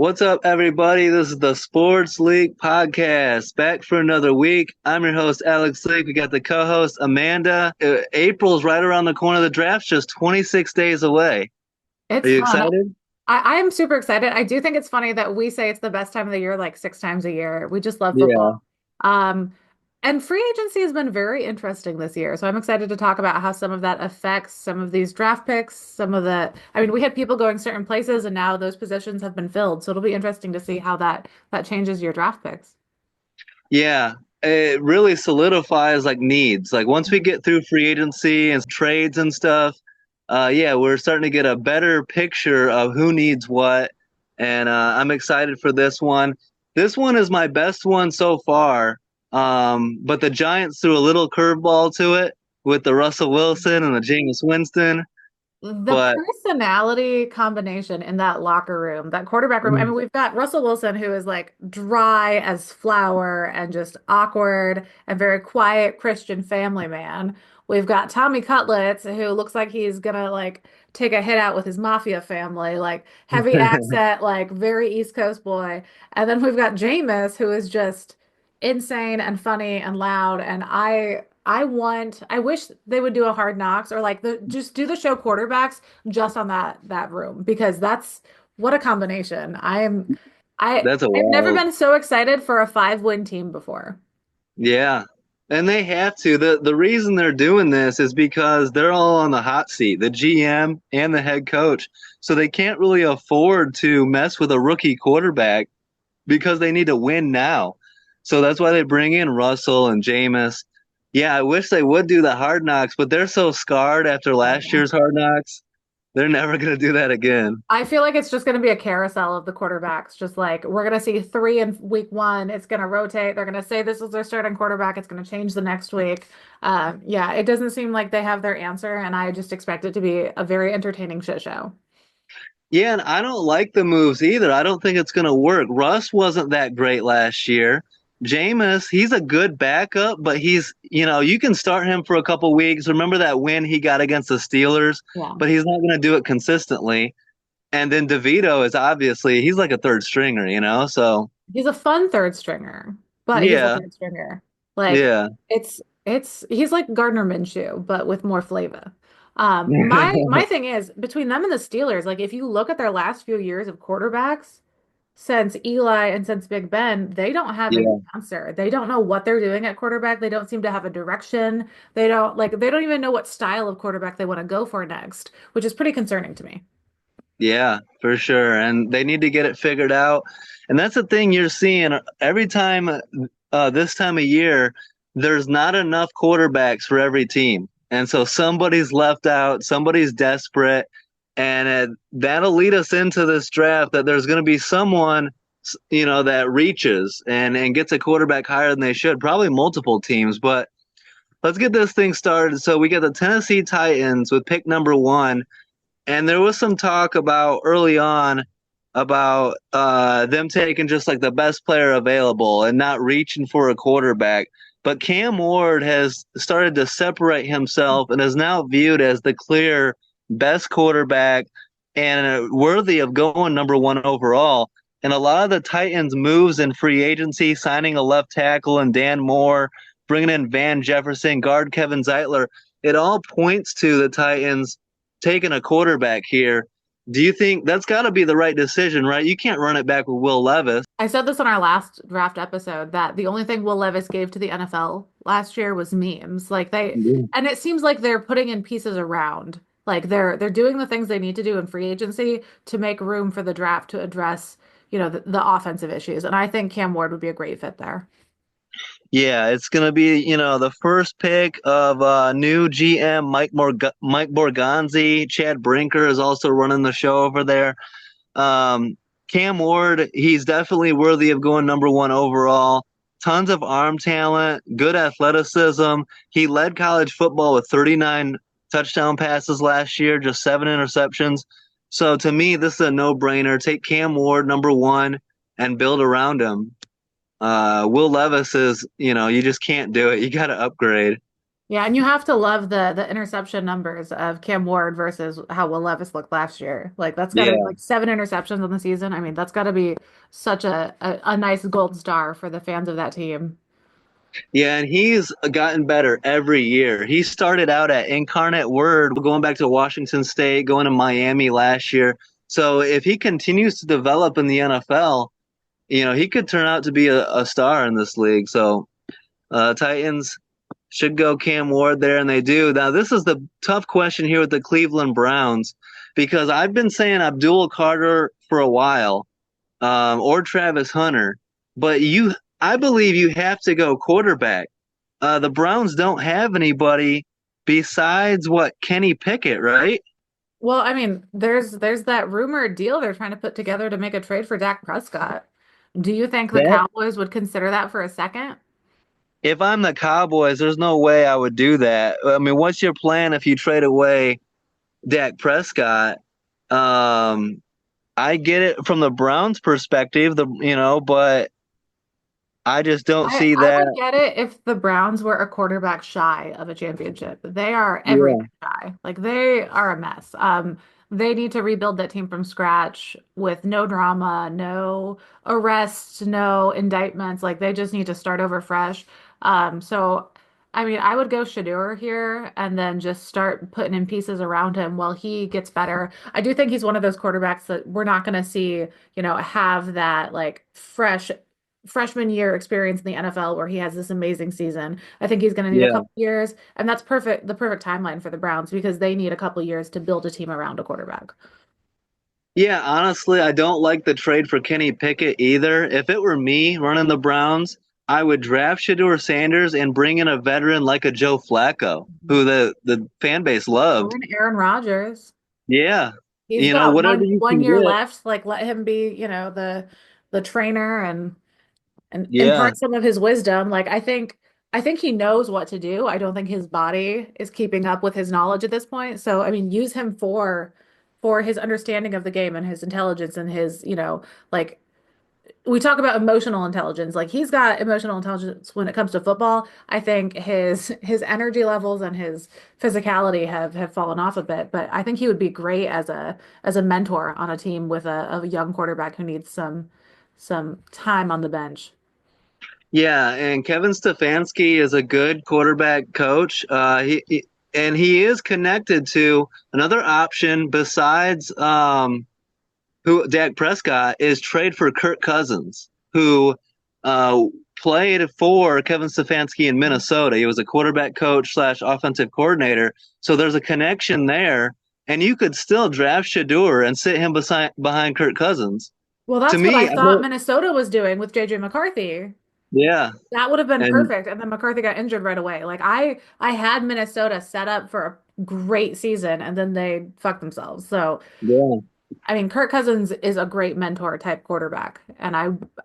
What's up, everybody? This is the Sports League Podcast, back for another week. I'm your host, Alex Leak. We got the co-host, Amanda. April's right around the corner. The draft's just 26 days away. Are It's you fun. excited? I am super excited. I do think it's funny that we say it's the best time of the year like six times a year. We just love Yeah. football. Um, and free agency has been very interesting this year. So I'm excited to talk about how some of that affects some of these draft picks, I mean, we had people going certain places and now those positions have been filled. So it'll be interesting to see how that changes your draft picks. Yeah. It really solidifies like needs. Like once we get through free agency and trades and stuff, yeah, we're starting to get a better picture of who needs what. And I'm excited for this one. This one is my best one so far. But the Giants threw a little curveball to it with the Russell Wilson and the Jameis Winston. The But personality combination in that locker room, that quarterback room. I mean, we've got Russell Wilson, who is like dry as flour and just awkward and very quiet Christian family man. We've got Tommy Cutlets, who looks like he's gonna like take a hit out with his mafia family, like heavy accent, like very East Coast boy. And then we've got Jameis, who is just insane and funny and loud. And I wish they would do a Hard Knocks or like just do the show quarterbacks just on that room because that's what a combination. that's a I've never wild. been so excited for a 5-win team before. Yeah. And they have to. The reason they're doing this is because they're all on the hot seat, the GM and the head coach. So they can't really afford to mess with a rookie quarterback because they need to win now. So that's why they bring in Russell and Jameis. Yeah, I wish they would do the hard knocks, but they're so scarred after last year's hard knocks. They're never going to do that again. I feel like it's just going to be a carousel of the quarterbacks. Just like we're going to see three in week one. It's going to rotate. They're going to say this is their starting quarterback. It's going to change the next week. Yeah, it doesn't seem like they have their answer, and I just expect it to be a very entertaining shit show. Yeah, and I don't like the moves either. I don't think it's going to work. Russ wasn't that great last year. Jameis, he's a good backup, but you can start him for a couple weeks. Remember that win he got against the Steelers, Yeah. but he's not going to do it consistently. And then DeVito is obviously he's like a third stringer. So He's a fun third stringer, but he's a yeah, third stringer. Like yeah, it's he's like Gardner Minshew, but with more flavor. My thing is between them and the Steelers, like if you look at their last few years of quarterbacks since Eli and since Big Ben, they don't have an yeah, answer. They don't know what they're doing at quarterback. They don't seem to have a direction. They don't even know what style of quarterback they want to go for next, which is pretty concerning to me. yeah, for sure. And they need to get it figured out. And that's the thing you're seeing every time this time of year. There's not enough quarterbacks for every team. And so somebody's left out, somebody's desperate, and that'll lead us into this draft that there's going to be someone, that reaches and gets a quarterback higher than they should, probably multiple teams. But let's get this thing started. So we got the Tennessee Titans with pick number one, and there was some talk about early on about them taking just like the best player available and not reaching for a quarterback. But Cam Ward has started to separate himself and is now viewed as the clear best quarterback and worthy of going number one overall. And a lot of the Titans' moves in free agency, signing a left tackle and Dan Moore, bringing in Van Jefferson, guard Kevin Zeitler, it all points to the Titans taking a quarterback here. Do you think that's got to be the right decision, right? You can't run it back with Will Levis. I said this on our last draft episode that the only thing Will Levis gave to the NFL last year was memes. And it seems like they're putting in pieces around. Like they're doing the things they need to do in free agency to make room for the draft to address, the offensive issues. And I think Cam Ward would be a great fit there. Yeah, it's going to be, the first pick of new GM Mike Borgonzi. Chad Brinker is also running the show over there. Um, Cam Ward, he's definitely worthy of going number one overall. Tons of arm talent, good athleticism. He led college football with 39 touchdown passes last year, just 7 interceptions. So to me, this is a no-brainer. Take Cam Ward number one and build around him. Will Levis is, you just can't do it. You got to upgrade. Yeah, and you have to love the interception numbers of Cam Ward versus how Will Levis looked last year. Like that's got to Yeah. like 7 interceptions on the season. I mean, that's got to be such a nice gold star for the fans of that team. Yeah, and he's gotten better every year. He started out at Incarnate Word, going back to Washington State, going to Miami last year. So if he continues to develop in the NFL, he could turn out to be a star in this league. So Titans should go Cam Ward there, and they do. Now, this is the tough question here with the Cleveland Browns because I've been saying Abdul Carter for a while, or Travis Hunter, but I believe you have to go quarterback. The Browns don't have anybody besides what Kenny Pickett, right? Well, I mean, there's that rumored deal they're trying to put together to make a trade for Dak Prescott. Do you think the That Cowboys would consider that for a second? if I'm the Cowboys, there's no way I would do that. I mean, what's your plan if you trade away Dak Prescott? Um, I get it from the Browns' perspective, but I just don't see I that. would get it if the Browns were a quarterback shy of a championship. They are Yeah, everything shy. Like they are a mess. They need to rebuild that team from scratch with no drama, no arrests, no indictments. Like they just need to start over fresh. So I mean, I would go Shador here and then just start putting in pieces around him while he gets better. I do think he's one of those quarterbacks that we're not going to see, have that like fresh freshman year experience in the NFL where he has this amazing season. I think he's going to need a yeah. couple years, and that's the perfect timeline for the Browns because they need a couple years to build a team around a quarterback. Yeah, honestly, I don't like the trade for Kenny Pickett either. If it were me running the Browns, I would draft Shador Sanders and bring in a veteran like a Joe Flacco, who the fan base Or loved. an Aaron Rodgers. Yeah, He's got whatever one you one can year get. left. Like let him be, the trainer and Yeah, impart some of his wisdom. Like I think he knows what to do. I don't think his body is keeping up with his knowledge at this point. So I mean, use him for his understanding of the game and his intelligence and his, like we talk about emotional intelligence. Like he's got emotional intelligence when it comes to football. I think his energy levels and his physicality have fallen off a bit, but I think he would be great as a mentor on a team with a young quarterback who needs some time on the bench. yeah, and Kevin Stefanski is a good quarterback coach. And he is connected to another option besides who Dak Prescott is trade for Kirk Cousins, who uh, played for Kevin Stefanski in Minnesota. He was a quarterback coach slash offensive coordinator. So there's a connection there, and you could still draft Shador and sit him behind Kirk Cousins. Well, To that's what me, I thought Minnesota was doing with JJ McCarthy. yeah, That would have been and perfect. And then McCarthy got injured right away. Like I had Minnesota set up for a great season and then they fucked themselves. So yeah, I mean, Kirk Cousins is a great mentor type quarterback, and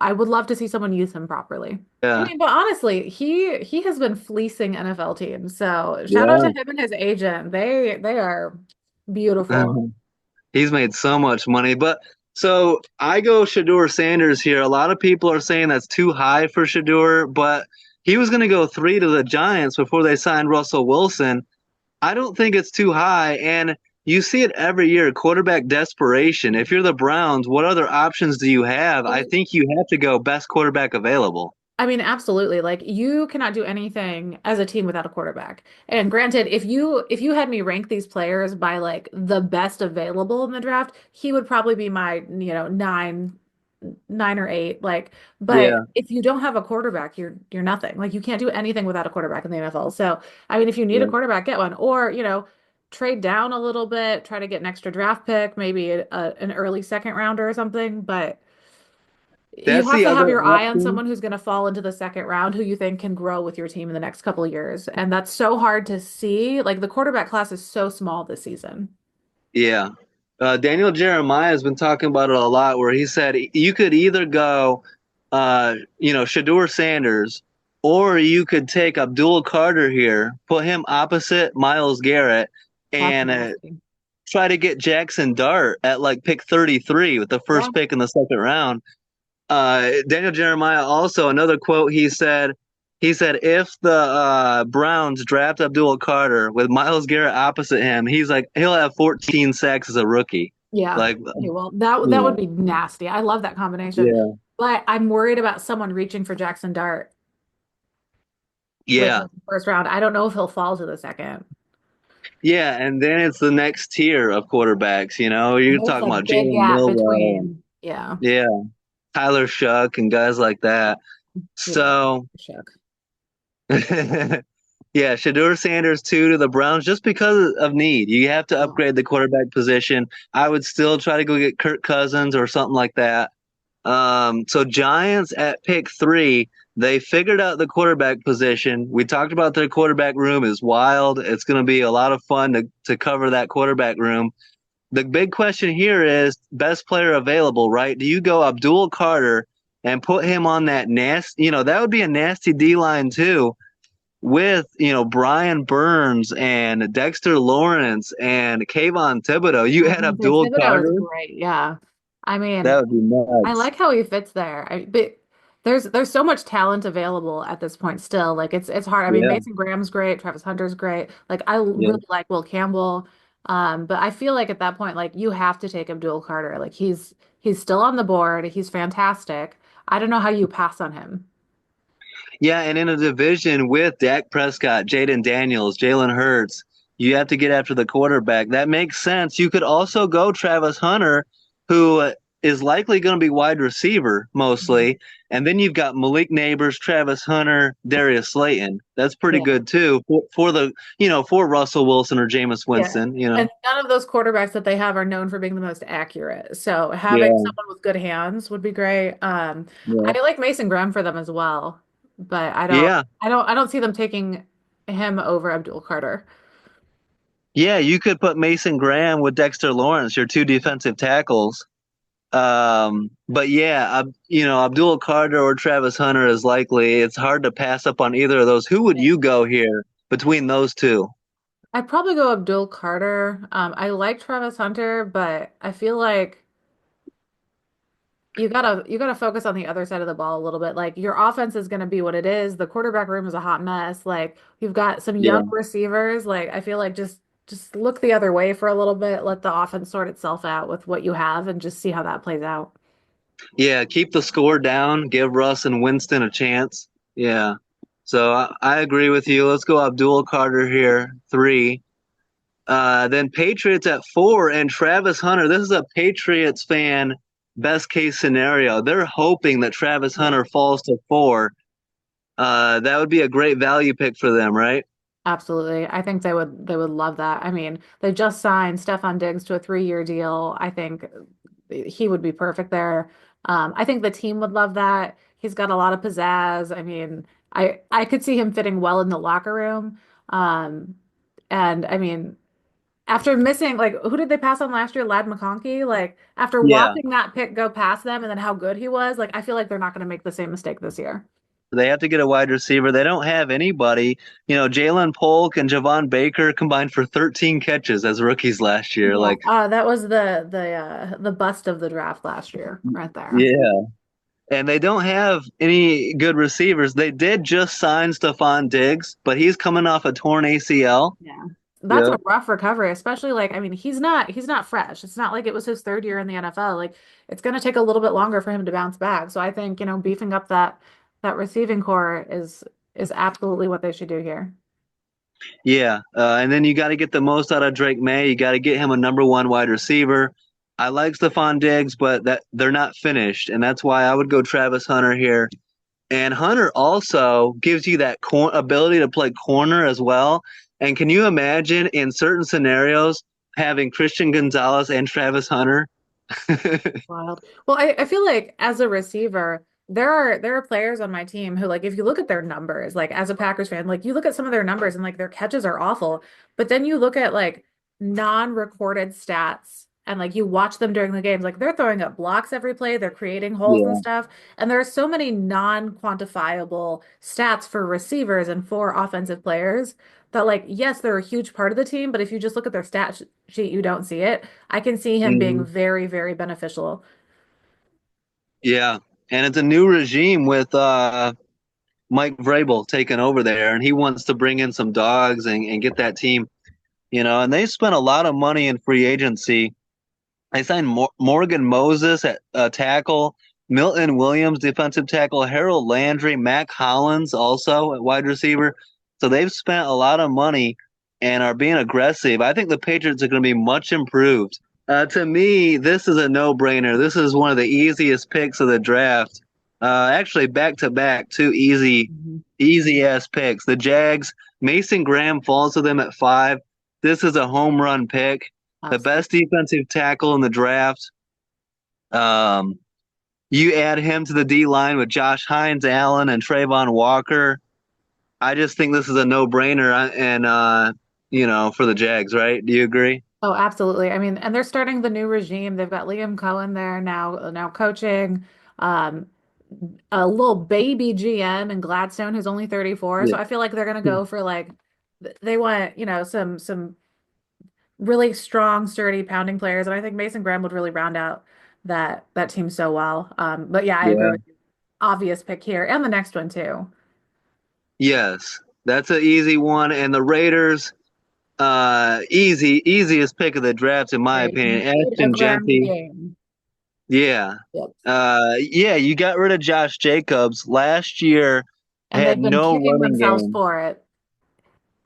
I would love to see someone use him properly. I yeah, mean, but honestly, he has been fleecing NFL teams. So shout out to yeah. him and his agent. They are beautiful. He's made so much money. But so I go Shador Sanders here. A lot of people are saying that's too high for Shador, but he was going to go three to the Giants before they signed Russell Wilson. I don't think it's too high. And you see it every year, quarterback desperation. If you're the Browns, what other options do you have? I think you have to go best quarterback available. I mean, absolutely. Like you cannot do anything as a team without a quarterback. And granted, if you had me rank these players by like the best available in the draft, he would probably be my, nine or eight. Like, but Yeah, if you don't have a quarterback, you're nothing. Like you can't do anything without a quarterback in the NFL. So, I mean, if you need a yeah. quarterback, get one. Or, trade down a little bit, try to get an extra draft pick, maybe an early second rounder or something. But you That's have the to have other your eye on option. someone who's going to fall into the second round who you think can grow with your team in the next couple of years. And that's so hard to see. Like the quarterback class is so small this season. Yeah. Daniel Jeremiah has been talking about it a lot, where he said you could either go, Shador Sanders, or you could take Abdul Carter here, put him opposite Miles Garrett, That's and nasty. try to get Jackson Dart at like pick 33 with the Yeah. first pick in the second round. Daniel Jeremiah also, another quote he said, he said if the Browns draft Abdul Carter with Miles Garrett opposite him, he's like he'll have 14 sacks as a rookie. Yeah. Like, Okay, well, that would yeah, be nasty. I love that combination. yeah, But I'm worried about someone reaching for Jackson Dart with yeah, the first round. I don't know if he'll fall to the second. yeah. And then it's the next tier of quarterbacks. You know, you're There's talking a about big Jalen gap Milrow, between, yeah, yeah, Tyler Shuck, and guys like that. yeah, So, shook. yeah, Shador Sanders too to the Browns just because of need. You have to Yeah. upgrade the quarterback position. I would still try to go get Kirk Cousins or something like that. So Giants at pick 3, they figured out the quarterback position. We talked about their quarterback room is wild. It's going to be a lot of fun to cover that quarterback room. The big question here is best player available, right? Do you go Abdul Carter and put him on that nasty, that would be a nasty D line too with, Brian Burns and Dexter Lawrence and Kayvon Thibodeau. You I was had gonna say Abdul Thibodeau is Carter. great. Yeah. I mean, That would be I nuts. like how he fits there. But there's so much talent available at this point still. Like it's hard. I mean, Yeah, Mason Graham's great, Travis Hunter's great. Like I yeah. really like Will Campbell. But I feel like at that point, like you have to take Abdul Carter. Like he's still on the board. He's fantastic. I don't know how you pass on him. Yeah, and in a division with Dak Prescott, Jaden Daniels, Jalen Hurts, you have to get after the quarterback. That makes sense. You could also go Travis Hunter, who is likely going to be wide receiver Mhm. mostly. And then you've got Malik Neighbors, Travis Hunter, Darius Slayton. That's pretty Yeah. good too for the, for Russell Wilson or Jameis Yeah. Winston. And none of those quarterbacks that they have are known for being the most accurate. So having Yeah, someone with good hands would be great. yeah. I like Mason Graham for them as well, but Yeah. I don't see them taking him over Abdul Carter. Yeah, you could put Mason Graham with Dexter Lawrence, your two defensive tackles. But yeah, Abdul Carter or Travis Hunter is likely. It's hard to pass up on either of those. Who would you go here between those two? I'd probably go Abdul Carter. I like Travis Hunter, but I feel like you gotta focus on the other side of the ball a little bit. Like your offense is gonna be what it is. The quarterback room is a hot mess. Like you've got some young Yeah. receivers. Like I feel like just look the other way for a little bit. Let the offense sort itself out with what you have and just see how that plays out. Yeah, keep the score down. Give Russ and Winston a chance. Yeah. So I agree with you. Let's go Abdul Carter here, 3. Then Patriots at 4 and Travis Hunter. This is a Patriots fan best case scenario. They're hoping that Travis Yeah. Hunter falls to 4. That would be a great value pick for them, right? Absolutely. I think they would love that. I mean, they just signed Stefan Diggs to a 3-year deal. I think he would be perfect there. I think the team would love that. He's got a lot of pizzazz. I mean, I could see him fitting well in the locker room. Um, and I mean, after missing like who did they pass on last year? Lad McConkey. Like after Yeah. watching that pick go past them and then how good he was, like I feel like they're not going to make the same mistake this year. They have to get a wide receiver. They don't have anybody. Jalen Polk and Javon Baker combined for 13 catches as rookies last year. Yeah, Like, that was the bust of the draft last year, right there. yeah. And they don't have any good receivers. They did just sign Stephon Diggs, but he's coming off a torn ACL. Yeah. That's Yep. a rough recovery, especially like I mean, he's not fresh. It's not like it was his third year in the NFL. Like it's going to take a little bit longer for him to bounce back. So I think, beefing up that receiving core is absolutely what they should do here. Yeah. And then you got to get the most out of Drake May. You got to get him a number 1 wide receiver. I like Stephon Diggs, but that they're not finished, and that's why I would go Travis Hunter here. And Hunter also gives you that ability to play corner as well. And can you imagine in certain scenarios having Christian Gonzalez and Travis Hunter? Wild. Well, I feel like as a receiver, there are players on my team who like if you look at their numbers, like as a Packers fan, like you look at some of their numbers and like their catches are awful, but then you look at like non-recorded stats and like you watch them during the games, like they're throwing up blocks every play, they're creating holes and Yeah. stuff, and there are so many non-quantifiable stats for receivers and for offensive players that like yes, they're a huge part of the team, but if you just look at their stat sheet, you don't see it. I can see him being Mhm. very, very beneficial. Yeah. And it's a new regime with Mike Vrabel taking over there, and he wants to bring in some dogs and get that team, and they spent a lot of money in free agency. They signed Morgan Moses at tackle, Milton Williams, defensive tackle, Harold Landry, Mac Hollins also at wide receiver. So they've spent a lot of money and are being aggressive. I think the Patriots are going to be much improved. To me, this is a no-brainer. This is one of the easiest picks of the draft. Actually, back to back, two Mhm. easy ass picks. The Jags, Mason Graham falls to them at 5. This is a home run pick, the Absolutely. best defensive tackle in the draft. Um, you add him to the D line with Josh Hines, Allen, and Trayvon Walker. I just think this is a no-brainer, and for the Jags, right? Do you agree? Oh, absolutely. I mean, and they're starting the new regime. They've got Liam Cohen there now coaching. Um, a little baby GM and Gladstone who's only 34. Yeah. So I feel like they're gonna go for like they want, some really strong, sturdy pounding players. And I think Mason Graham would really round out that team so well. But yeah, I agree Yeah. with you. Obvious pick here and the next one too. Yes, that's an easy one. And the Raiders, easiest pick of the draft in my They opinion. made a Ashton ground Genty. game. Yeah. Yep. Yeah, you got rid of Josh Jacobs last year, And had they've been no kicking running themselves game. for it.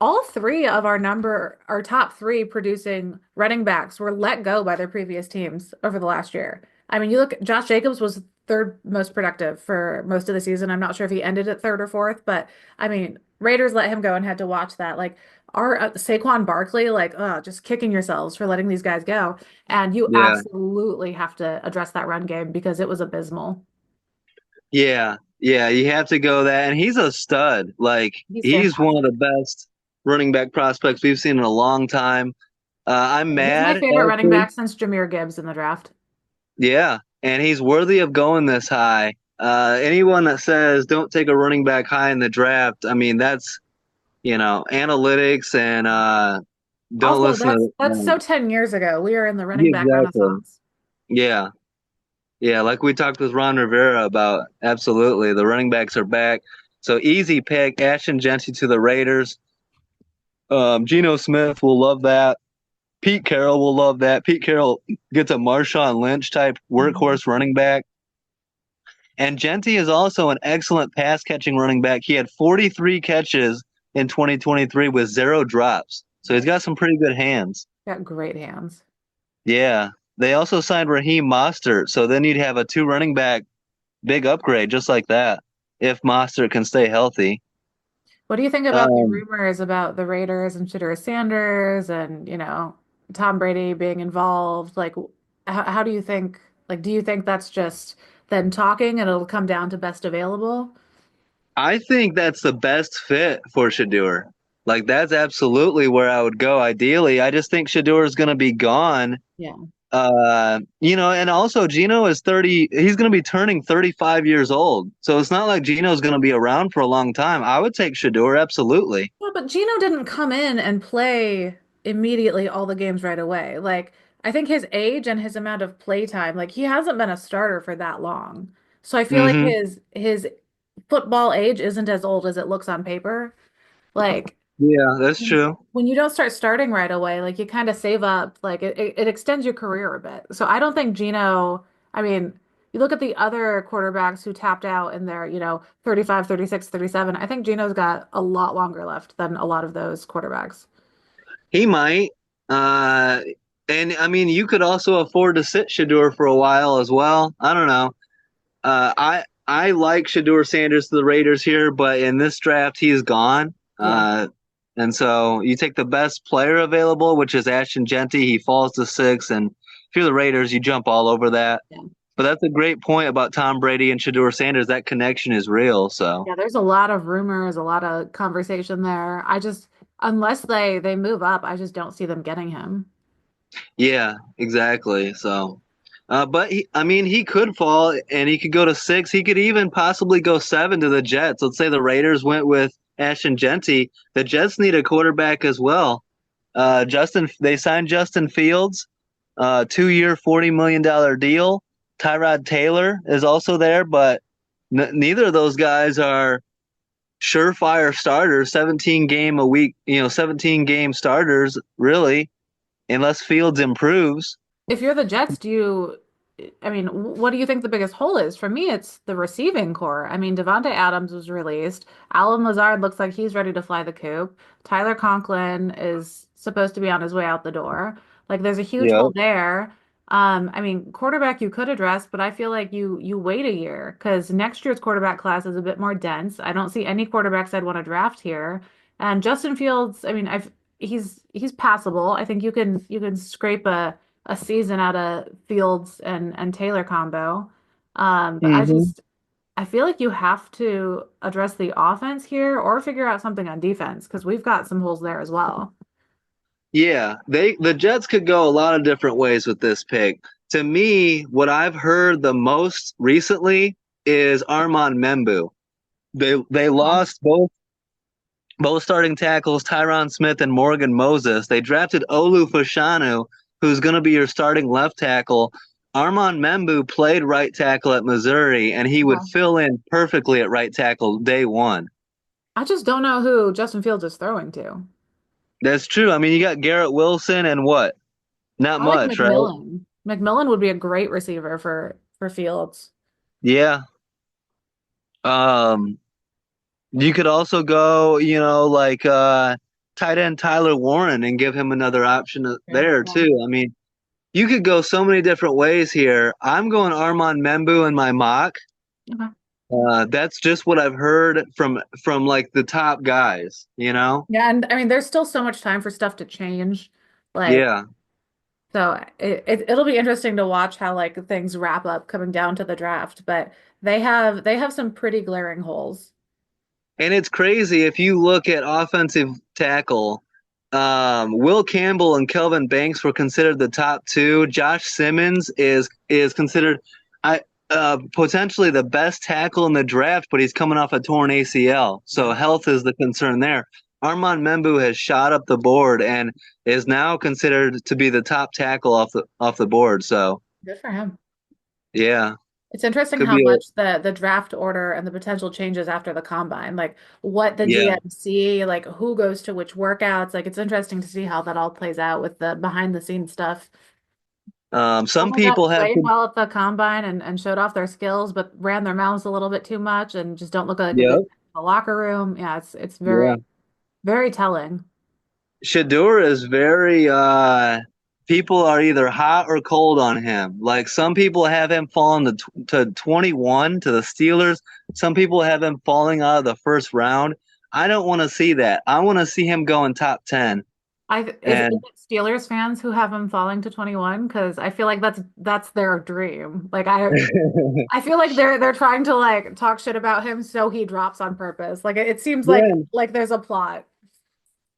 All three of our top three producing running backs were let go by their previous teams over the last year. I mean, you look, Josh Jacobs was third most productive for most of the season. I'm not sure if he ended at third or fourth, but I mean, Raiders let him go and had to watch that. Like our Saquon Barkley, like, just kicking yourselves for letting these guys go. And you Yeah. absolutely have to address that run game because it was abysmal. Yeah. Yeah, you have to go that. And he's a stud. Like, He's he's one of fantastic. the best running back prospects we've seen in a long time. I'm He's my mad, favorite running actually. back since Jahmyr Gibbs in the draft. Yeah, and he's worthy of going this high. Anyone that says don't take a running back high in the draft, I mean, that's, analytics and don't Also, listen that's to that's so 10 years ago. We are in the running yeah, back exactly. renaissance. Yeah. Yeah, like we talked with Ron Rivera about, absolutely. The running backs are back. So easy pick, Ashton Genty to the Raiders. Geno Smith will love that. Pete Carroll will love that. Pete Carroll gets a Marshawn Lynch type Mhm. workhorse running back. And Genty is also an excellent pass catching running back. He had 43 catches in 2023 with 0 drops. So he's Yep. got some pretty good hands. Got great hands. Yeah. They also signed Raheem Mostert. So then you'd have a 2 running back big upgrade just like that if Mostert can stay healthy. What do you think about the Um, rumors about the Raiders and Shedeur Sanders and, Tom Brady being involved? Like, how do you think, like, do you think that's just them talking and it'll come down to best available? I think that's the best fit for Shador. Like that's absolutely where I would go ideally. I just think Shador is going to be gone. Yeah. And also Gino is 30, he's going to be turning 35 years old. So it's not like Gino's going to be around for a long time. I would take Shador absolutely. Yeah, but Gino didn't come in and play immediately all the games right away. Like, I think his age and his amount of play time, like he hasn't been a starter for that long. So I feel like Hmm. his football age isn't as old as it looks on paper. Like Yeah, that's true. when you don't start starting right away, like you kind of save up, like it extends your career a bit. So I don't think Gino, I mean, you look at the other quarterbacks who tapped out in their, 35, 36, 37. I think Gino's got a lot longer left than a lot of those quarterbacks. He might. Uh, and I mean, you could also afford to sit Shador for a while as well. I don't know. I like Shador Sanders to the Raiders here, but in this draft he's gone. Yeah. And so you take the best player available, which is Ashton Genty. He falls to 6, and if you're the Raiders, you jump all over that. Yeah. But that's a great point about Tom Brady and Shador Sanders. That connection is real. So Yeah, there's a lot of rumors, a lot of conversation there. Unless they move up, I just don't see them getting him. yeah, exactly. So, but I mean, he could fall and he could go to 6. He could even possibly go 7 to the Jets. Let's say the Raiders went with Ashton Genty. The Jets need a quarterback as well. They signed Justin Fields, 2-year, $40 million deal. Tyrod Taylor is also there, but neither of those guys are. surefire starters, 17 game a week, 17 game starters, really, unless Fields improves. If you're the Jets, I mean, what do you think the biggest hole is? For me, it's the receiving core. I mean, Devontae Adams was released. Allen Lazard looks like he's ready to fly the coop. Tyler Conklin is supposed to be on his way out the door. Like, there's a huge Yeah. hole there. I mean, quarterback you could address, but I feel like you wait a year because next year's quarterback class is a bit more dense. I don't see any quarterbacks I'd want to draft here. And Justin Fields, I mean, he's passable. I think you can scrape a season out of Fields and Taylor combo. But Hmm. I feel like you have to address the offense here or figure out something on defense because we've got some holes there as well. Yeah, the Jets could go a lot of different ways with this pick. To me, what I've heard the most recently is Armand Membu. They Oh, lost both starting tackles, Tyron Smith and Morgan Moses. They drafted Olu Fashanu, who's going to be your starting left tackle. Armand Membu played right tackle at Missouri, and he would okay. fill in perfectly at right tackle day one. I just don't know who Justin Fields is throwing to. That's true. I mean, you got Garrett Wilson and what? Not I like much, right? McMillan. McMillan would be a great receiver for Fields. Yeah. Um, you could also go, like tight end Tyler Warren and give him another option Yeah. there too. I mean, you could go so many different ways here. I'm going Armand Membu in my mock. Okay. That's just what I've heard from like the top guys. Yeah, and I mean, there's still so much time for stuff to change. Like, Yeah. so it'll be interesting to watch how like things wrap up coming down to the draft, but they have some pretty glaring holes. And it's crazy if you look at offensive tackle. Will Campbell and Kelvin Banks were considered the top two. Josh Simmons is considered I potentially the best tackle in the draft, but he's coming off a torn ACL, so Yeah. health is the concern there. Armand Membu has shot up the board and is now considered to be the top tackle off the board. So Good for him. yeah, It's interesting could how be a much the draft order and the potential changes after the combine, like what the yeah. GMC, like who goes to which workouts. Like it's interesting to see how that all plays out with the behind the scenes stuff. Some Someone that people have played to. well at the combine and showed off their skills, but ran their mouths a little bit too much and just don't look like a good Yeah, fit in the locker room. Yeah, it's yeah. very telling. Shadur is very people are either hot or cold on him. Like some people have him falling to 21 to the Steelers. Some people have him falling out of the first round. I don't want to see that. I want to see him going top 10. Is And it Steelers fans who have him falling to 21? Because I feel like that's their dream. Like I feel like they're trying to like talk shit about him so he drops on purpose. Like it seems yeah, like there's a plot.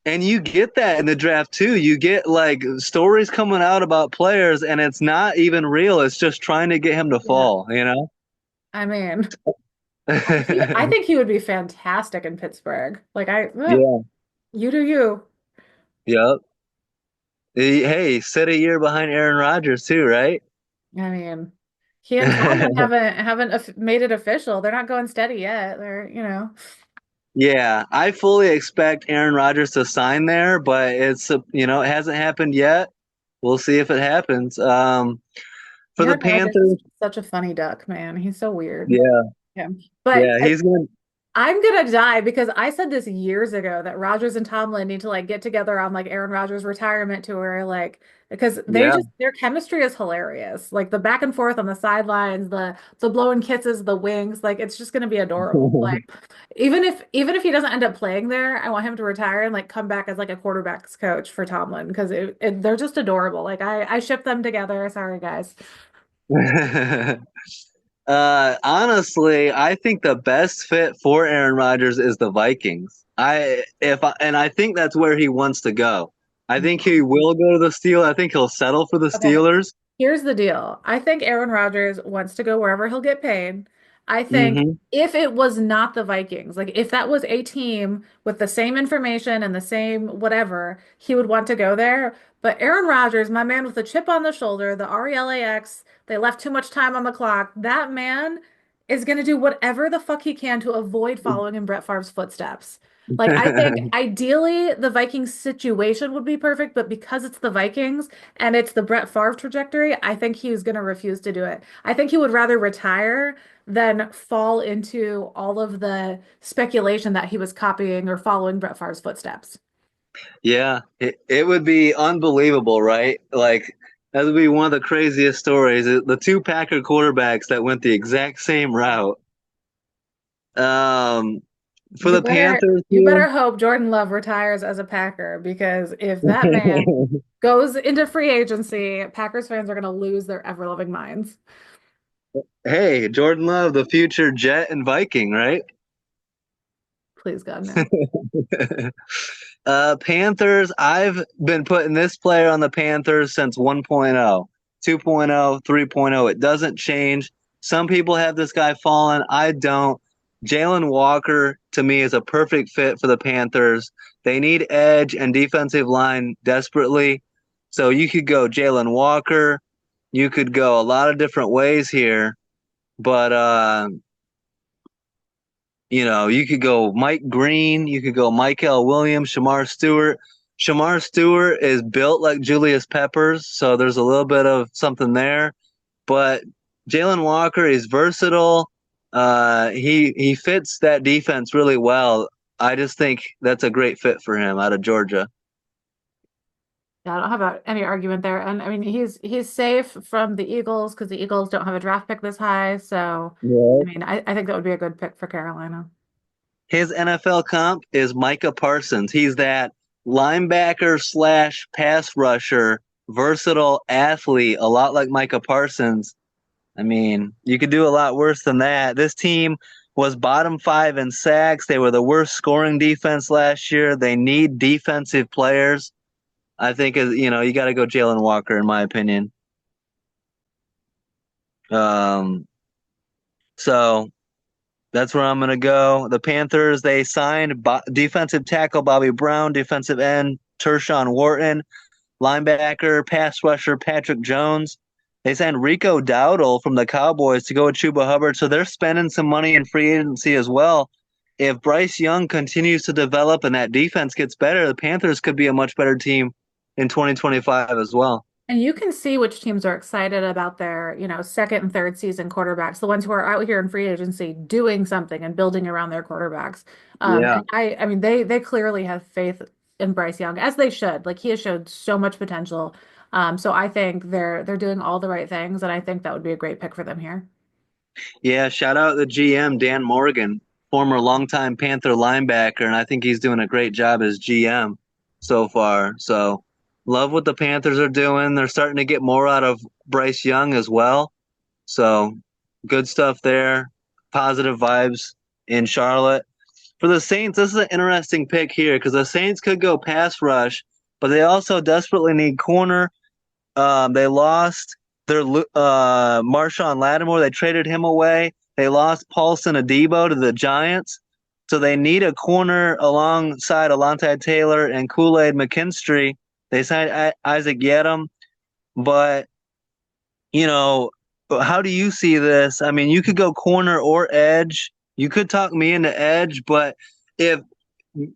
and you get that in the draft too. You get like stories coming out about players and it's not even real. It's just trying to get him to Yeah. fall. I mean, I think he would be fantastic in Pittsburgh. Yeah. You do you. Yep. Hey, set a year behind Aaron Rodgers too, right? I mean, he and Tomlin haven't made it official. They're not going steady yet. Yeah, I fully expect Aaron Rodgers to sign there, but it hasn't happened yet. We'll see if it happens. For the Aaron Rodgers is Panthers, such a funny duck, man. He's so weird. yeah, Yeah. But yeah, he's gonna, I'm gonna die because I said this years ago that Rodgers and Tomlin need to like get together on like Aaron Rodgers' retirement tour, like because yeah. their chemistry is hilarious. Like the back and forth on the sidelines, the blowing kisses, the wings, like it's just gonna be adorable. Like even if he doesn't end up playing there, I want him to retire and like come back as like a quarterbacks coach for Tomlin because they're just adorable. Like I ship them together. Sorry, guys. Honestly, I think the best fit for Aaron Rodgers is the Vikings. I think that's where he wants to go. I think he will go to the Steelers. I think he'll settle for the Okay. Steelers. Here's the deal. I think Aaron Rodgers wants to go wherever he'll get paid. I think Hmm. if it was not the Vikings, like if that was a team with the same information and the same whatever, he would want to go there. But Aaron Rodgers, my man with the chip on the shoulder, the RELAX, they left too much time on the clock. That man is going to do whatever the fuck he can to avoid following in Brett Favre's footsteps. Like, I think ideally the Vikings situation would be perfect, but because it's the Vikings and it's the Brett Favre trajectory, I think he was going to refuse to do it. I think he would rather retire than fall into all of the speculation that he was copying or following Brett Favre's footsteps. Yeah, it would be unbelievable, right? Like that would be one of the craziest stories. The two Packer quarterbacks that went the exact same route. Um, for You the better Panthers you here. better hope Jordan Love retires as a Packer because if that man goes into free agency, Packers fans are going to lose their ever-loving minds. Hey, Jordan Love, the future Jet and Viking, right? Please God, no. Panthers, I've been putting this player on the Panthers since 1.0, 2.0, 3.0. It doesn't change. Some people have this guy fallen. I don't. Jalen Walker, to me, is a perfect fit for the Panthers. They need edge and defensive line desperately. So you could go Jalen Walker. You could go a lot of different ways here. But you could go Mike Green, you could go Michael Williams, Shamar Stewart. Shamar Stewart is built like Julius Peppers, so there's a little bit of something there. But Jalen Walker is versatile. He fits that defense really well. I just think that's a great fit for him out of Georgia. Yeah, I don't have any argument there. And I mean, he's safe from the Eagles because the Eagles don't have a draft pick this high. So, I Yeah. mean, I think that would be a good pick for Carolina. His NFL comp is Micah Parsons. He's that linebacker slash pass rusher, versatile athlete, a lot like Micah Parsons. I mean, you could do a lot worse than that. This team was bottom five in sacks. They were the worst scoring defense last year. They need defensive players. I think, you got to go Jalen Walker, in my opinion. Um, so that's where I'm going to go. The Panthers, they signed defensive tackle Bobby Brown, defensive end Tershawn Wharton, linebacker, pass rusher Patrick Jones. They signed Rico Dowdle from the Cowboys to go with Chuba Hubbard, so they're spending some money in free agency as well. If Bryce Young continues to develop and that defense gets better, the Panthers could be a much better team in 2025 as well. And you can see which teams are excited about their, second and third season quarterbacks, the ones who are out here in free agency doing something and building around their quarterbacks. Yeah. And I mean, they clearly have faith in Bryce Young, as they should. Like he has showed so much potential. So I think they're doing all the right things, and I think that would be a great pick for them here. Yeah, shout out the GM, Dan Morgan, former longtime Panther linebacker, and I think he's doing a great job as GM so far. So, love what the Panthers are doing. They're starting to get more out of Bryce Young as well. So, good stuff there. Positive vibes in Charlotte. For the Saints, this is an interesting pick here because the Saints could go pass rush, but they also desperately need corner. They lost their Marshawn Lattimore. They traded him away. They lost Paulson Adebo to the Giants. So they need a corner alongside Alontae Taylor and Kool-Aid McKinstry. They signed Isaac Yedem. But, you know, how do you see this? I mean, you could go corner or edge. You could talk me into edge, but if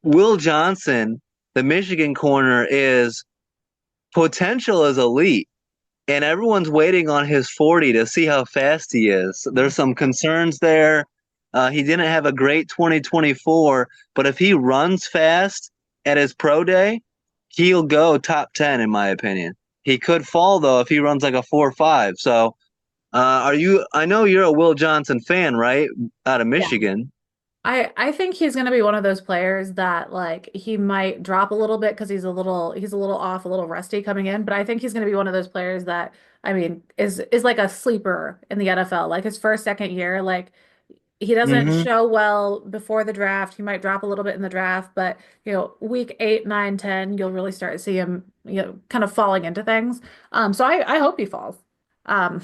Will Johnson, the Michigan corner, is potential is elite and everyone's waiting on his 40 to see how fast he is. There's some concerns there. He didn't have a great 2024, but if he runs fast at his pro day, he'll go top 10 in my opinion. He could fall though if he runs like a 4.5. So, I know you're a Will Johnson fan, right? Out of Michigan. I think he's going to be one of those players that like he might drop a little bit because he's a little off, a little rusty coming in, but I think he's going to be one of those players that I mean is like a sleeper in the NFL. Like his first, second year, like he doesn't Mm-hmm. show well before the draft. He might drop a little bit in the draft, but week 8, 9, 10, you'll really start to see him, kind of falling into things. So I hope he falls. Um,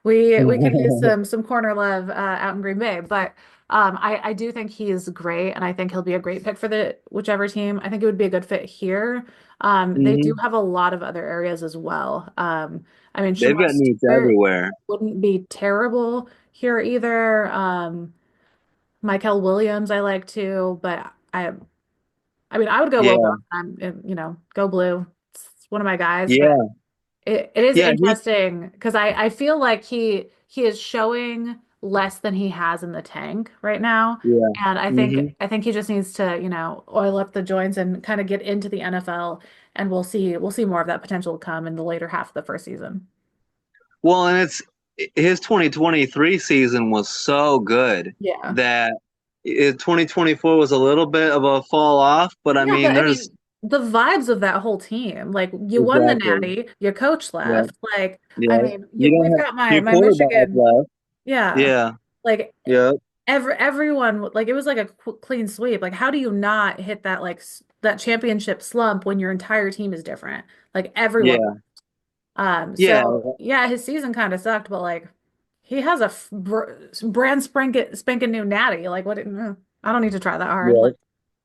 we could use some corner love out in Green Bay, but I do think he's great, and I think he'll be a great pick for the whichever team. I think it would be a good fit here. They do Hmm. have a lot of other areas as well. I mean, They've Shamar got needs Stewart everywhere. wouldn't be terrible here either. Michael Williams I like too, but I mean I would go Will Yeah, Johnson. Go blue. It's one of my guys, but yeah, it is yeah. interesting because I feel like he is showing less than he has in the tank right now. Yeah. And Hmm. I think he just needs to, oil up the joints and kind of get into the NFL, and we'll see more of that potential come in the later half of the first season. Well, and it's his 2023 season was so good Yeah. that 2024 was a little bit of a fall off, but I Yeah, mean, but I there's mean the vibes of that whole team, like you won the exactly. Natty, your coach Yeah. left. Like, I Yeah. mean, You don't we've have got your my quarterback Michigan. left. Yeah. Yeah. Like Yeah. everyone, like it was like a clean sweep. Like how do you not hit that that championship slump when your entire team is different? Like everyone. Yeah. Yeah. So yeah, his season kind of sucked, but like he has a brand spanking new natty. Like what? I don't need to try that hard. Yeah. Like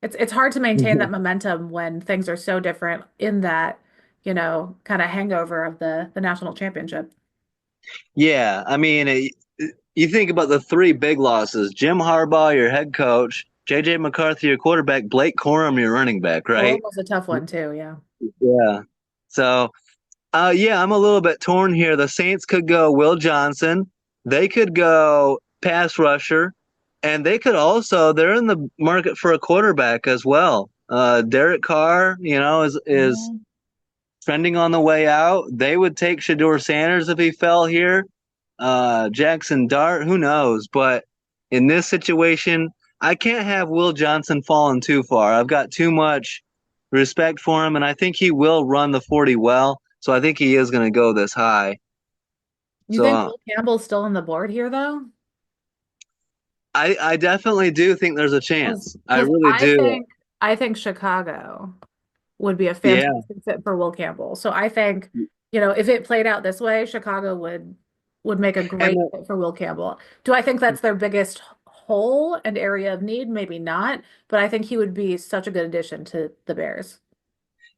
it's hard to maintain that momentum when things are so different in that, kind of hangover of the national championship. Yeah. I mean, you think about the three big losses: Jim Harbaugh, your head coach; JJ McCarthy, your quarterback; Blake Corum, your running back. Corum Right? was a tough one too. Yeah. Yeah. So, yeah, I'm a little bit torn here. The Saints could go Will Johnson. They could go pass rusher, and they could also they're in the market for a quarterback as well. Derek Carr, is Yeah. trending on the way out. They would take Shador Sanders if he fell here. Jackson Dart, who knows? But in this situation, I can't have Will Johnson falling too far. I've got too much respect for him, and I think he will run the 40 well. So I think he is going to go this high. You So think Will Campbell's still on the board here though? I definitely do think there's a chance. I Because really do. I think Chicago would be a Yeah. fantastic fit for Will Campbell. So I think, if it played out this way, Chicago would make a And great fit for Will Campbell. Do I think that's their biggest hole and area of need? Maybe not, but I think he would be such a good addition to the Bears.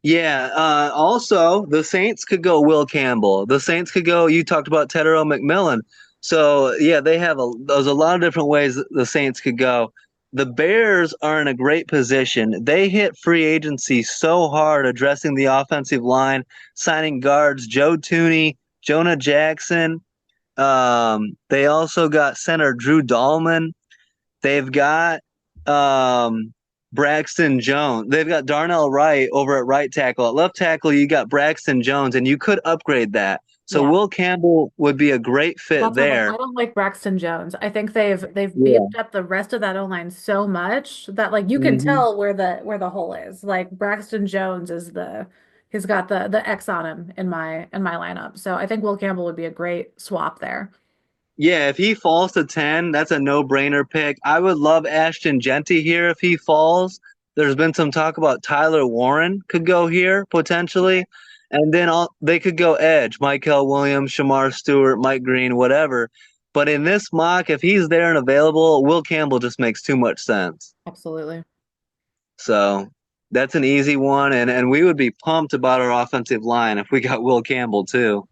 yeah, also the Saints could go Will Campbell. The Saints could go. You talked about Tedero McMillan. So yeah, there's a lot of different ways that the Saints could go. The Bears are in a great position. They hit free agency so hard, addressing the offensive line, signing guards Joe Tooney, Jonah Jackson. They also got center Drew Dahlman. They've got um, Braxton Jones. They've got Darnell Wright over at right tackle. At left tackle, you got Braxton Jones, and you could upgrade that. So Yeah. Will Campbell would be a great fit That's the thing. there. I don't like Braxton Jones. I think they've Yeah. beefed up the rest of that O-line so much that like you can Hmm. tell where the hole is. Like Braxton Jones is he's got the X on him in my lineup. So I think Will Campbell would be a great swap there. Yeah, if he falls to 10, that's a no-brainer pick. I would love Ashton Genty here if he falls. There's been some talk about Tyler Warren could go here potentially. And then they could go edge, Michael Williams, Shamar Stewart, Mike Green, whatever. But in this mock, if he's there and available, Will Campbell just makes too much sense. Absolutely. So that's an easy one. And we would be pumped about our offensive line if we got Will Campbell too.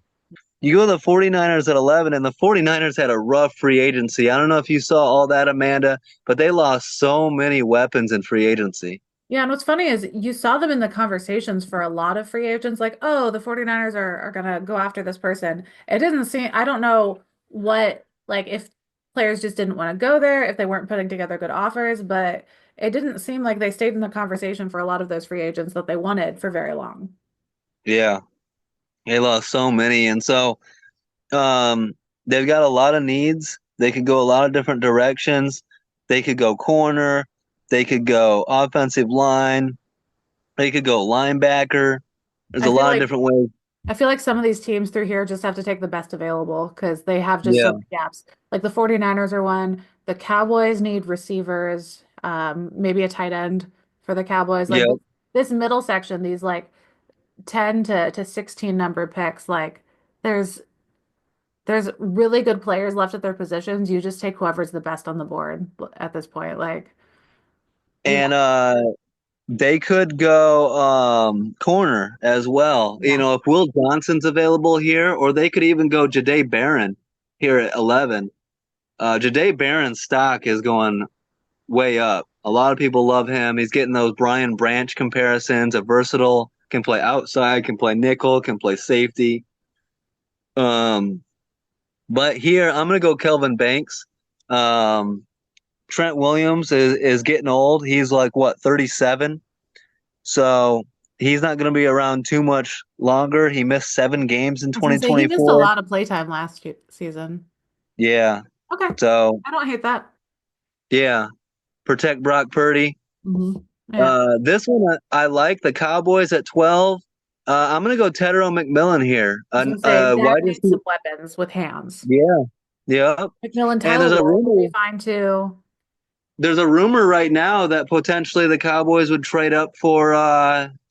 You go to the 49ers at 11, and the 49ers had a rough free agency. I don't know if you saw all that, Amanda, but they lost so many weapons in free agency. Yeah, and what's funny is you saw them in the conversations for a lot of free agents, like, oh, the 49ers are gonna go after this person. It didn't seem, I don't know what, like, if players just didn't want to go there, if they weren't putting together good offers, but it didn't seem like they stayed in the conversation for a lot of those free agents that they wanted for very long. Yeah, they lost so many. And so they've got a lot of needs. They could go a lot of different directions. They could go corner. They could go offensive line. They could go linebacker. There's I a feel lot of like different ways. I feel like some of these teams through here just have to take the best available because they have just so Yeah. many gaps. Like the 49ers are one. The Cowboys need receivers, maybe a tight end for the Cowboys. Like Yep. this middle section, these like 10 to 16 number picks, like there's there's really good players left at their positions. You just take whoever's the best on the board at this point. Like, yeah, And they could go corner as well. yeah. If Will Johnson's available here, or they could even go Jahdae Barron here at 11. Jahdae Barron's stock is going way up. A lot of people love him. He's getting those Brian Branch comparisons. A versatile, can play outside, can play nickel, can play safety. Um, but here I'm gonna go Kelvin Banks. Um, Trent Williams is getting old. He's like what 37, so he's not gonna be around too much longer. He missed 7 games in I was gonna say he missed a 2024. lot of playtime last season. Yeah, Okay, so I don't hate that. yeah, protect Brock Purdy. Hmm. Yeah, This one I like the Cowboys at 12. I'm gonna go Tedero McMillan here. I was gonna say Dak Wide needs receiver. some weapons with hands. Yeah, yeah. McMillan, And Tyler Ward will be fine too. there's a rumor right now that potentially the Cowboys would trade up for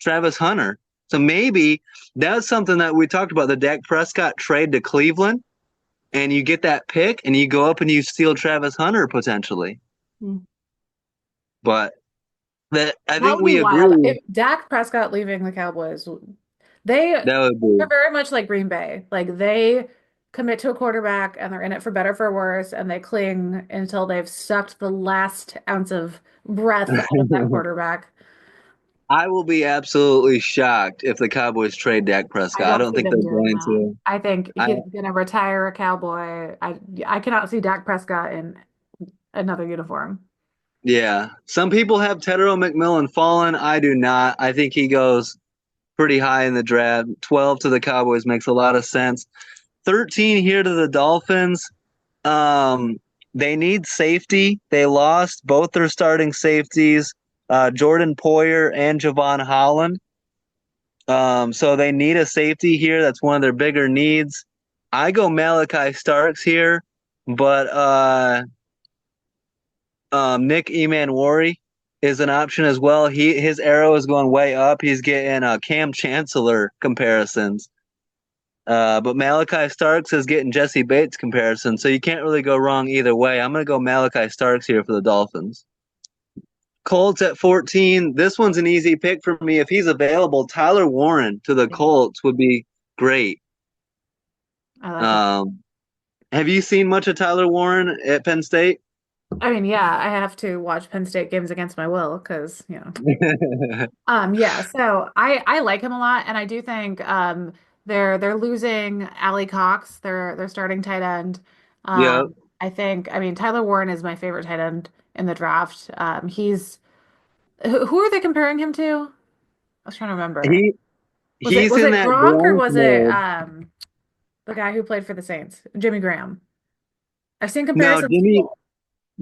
Travis Hunter. So maybe that's something that we talked about, the Dak Prescott trade to Cleveland, and you get that pick and you go up and you steal Travis Hunter potentially. Hmm. But that I That think would be we wild. If agree Dak Prescott leaving the Cowboys, they that would be. they're very much like Green Bay. Like they commit to a quarterback and they're in it for better for worse, and they cling until they've sucked the last ounce of breath out of that quarterback. I will be absolutely shocked if the Cowboys trade Dak I Prescott. I don't don't see think them they're doing going that. to. I think I he's gonna retire a Cowboy. I cannot see Dak Prescott in another uniform. Yeah. Some people have Tedero McMillan fallen. I do not. I think he goes pretty high in the draft. 12 to the Cowboys makes a lot of sense. 13 here to the Dolphins. They need safety. They lost both their starting safeties, Jordan Poyer and Javon Holland. So they need a safety here. That's one of their bigger needs. I go Malachi Starks here, but Nick Emanwari is an option as well. His arrow is going way up. He's getting Cam Chancellor comparisons. But Malachi Starks is getting Jesse Bates comparisons, so you can't really go wrong either way. I'm going to go Malachi Starks here for the Dolphins. Colts at 14. This one's an easy pick for me. If he's available, Tyler Warren to the Colts would be great. I like it. Um, have you seen much of Tyler Warren at Penn State? I mean, yeah, I have to watch Penn State games against my will because, yeah, so I like him a lot, and I do think they're losing Ali Cox, their starting tight end. Yeah, I think I mean Tyler Warren is my favorite tight end in the draft. He's who are they comparing him to? I was trying to remember. he Was it he's was in it that Gronk or Gronk was it mold. the guy who played for the Saints, Jimmy Graham? I've seen No, comparisons.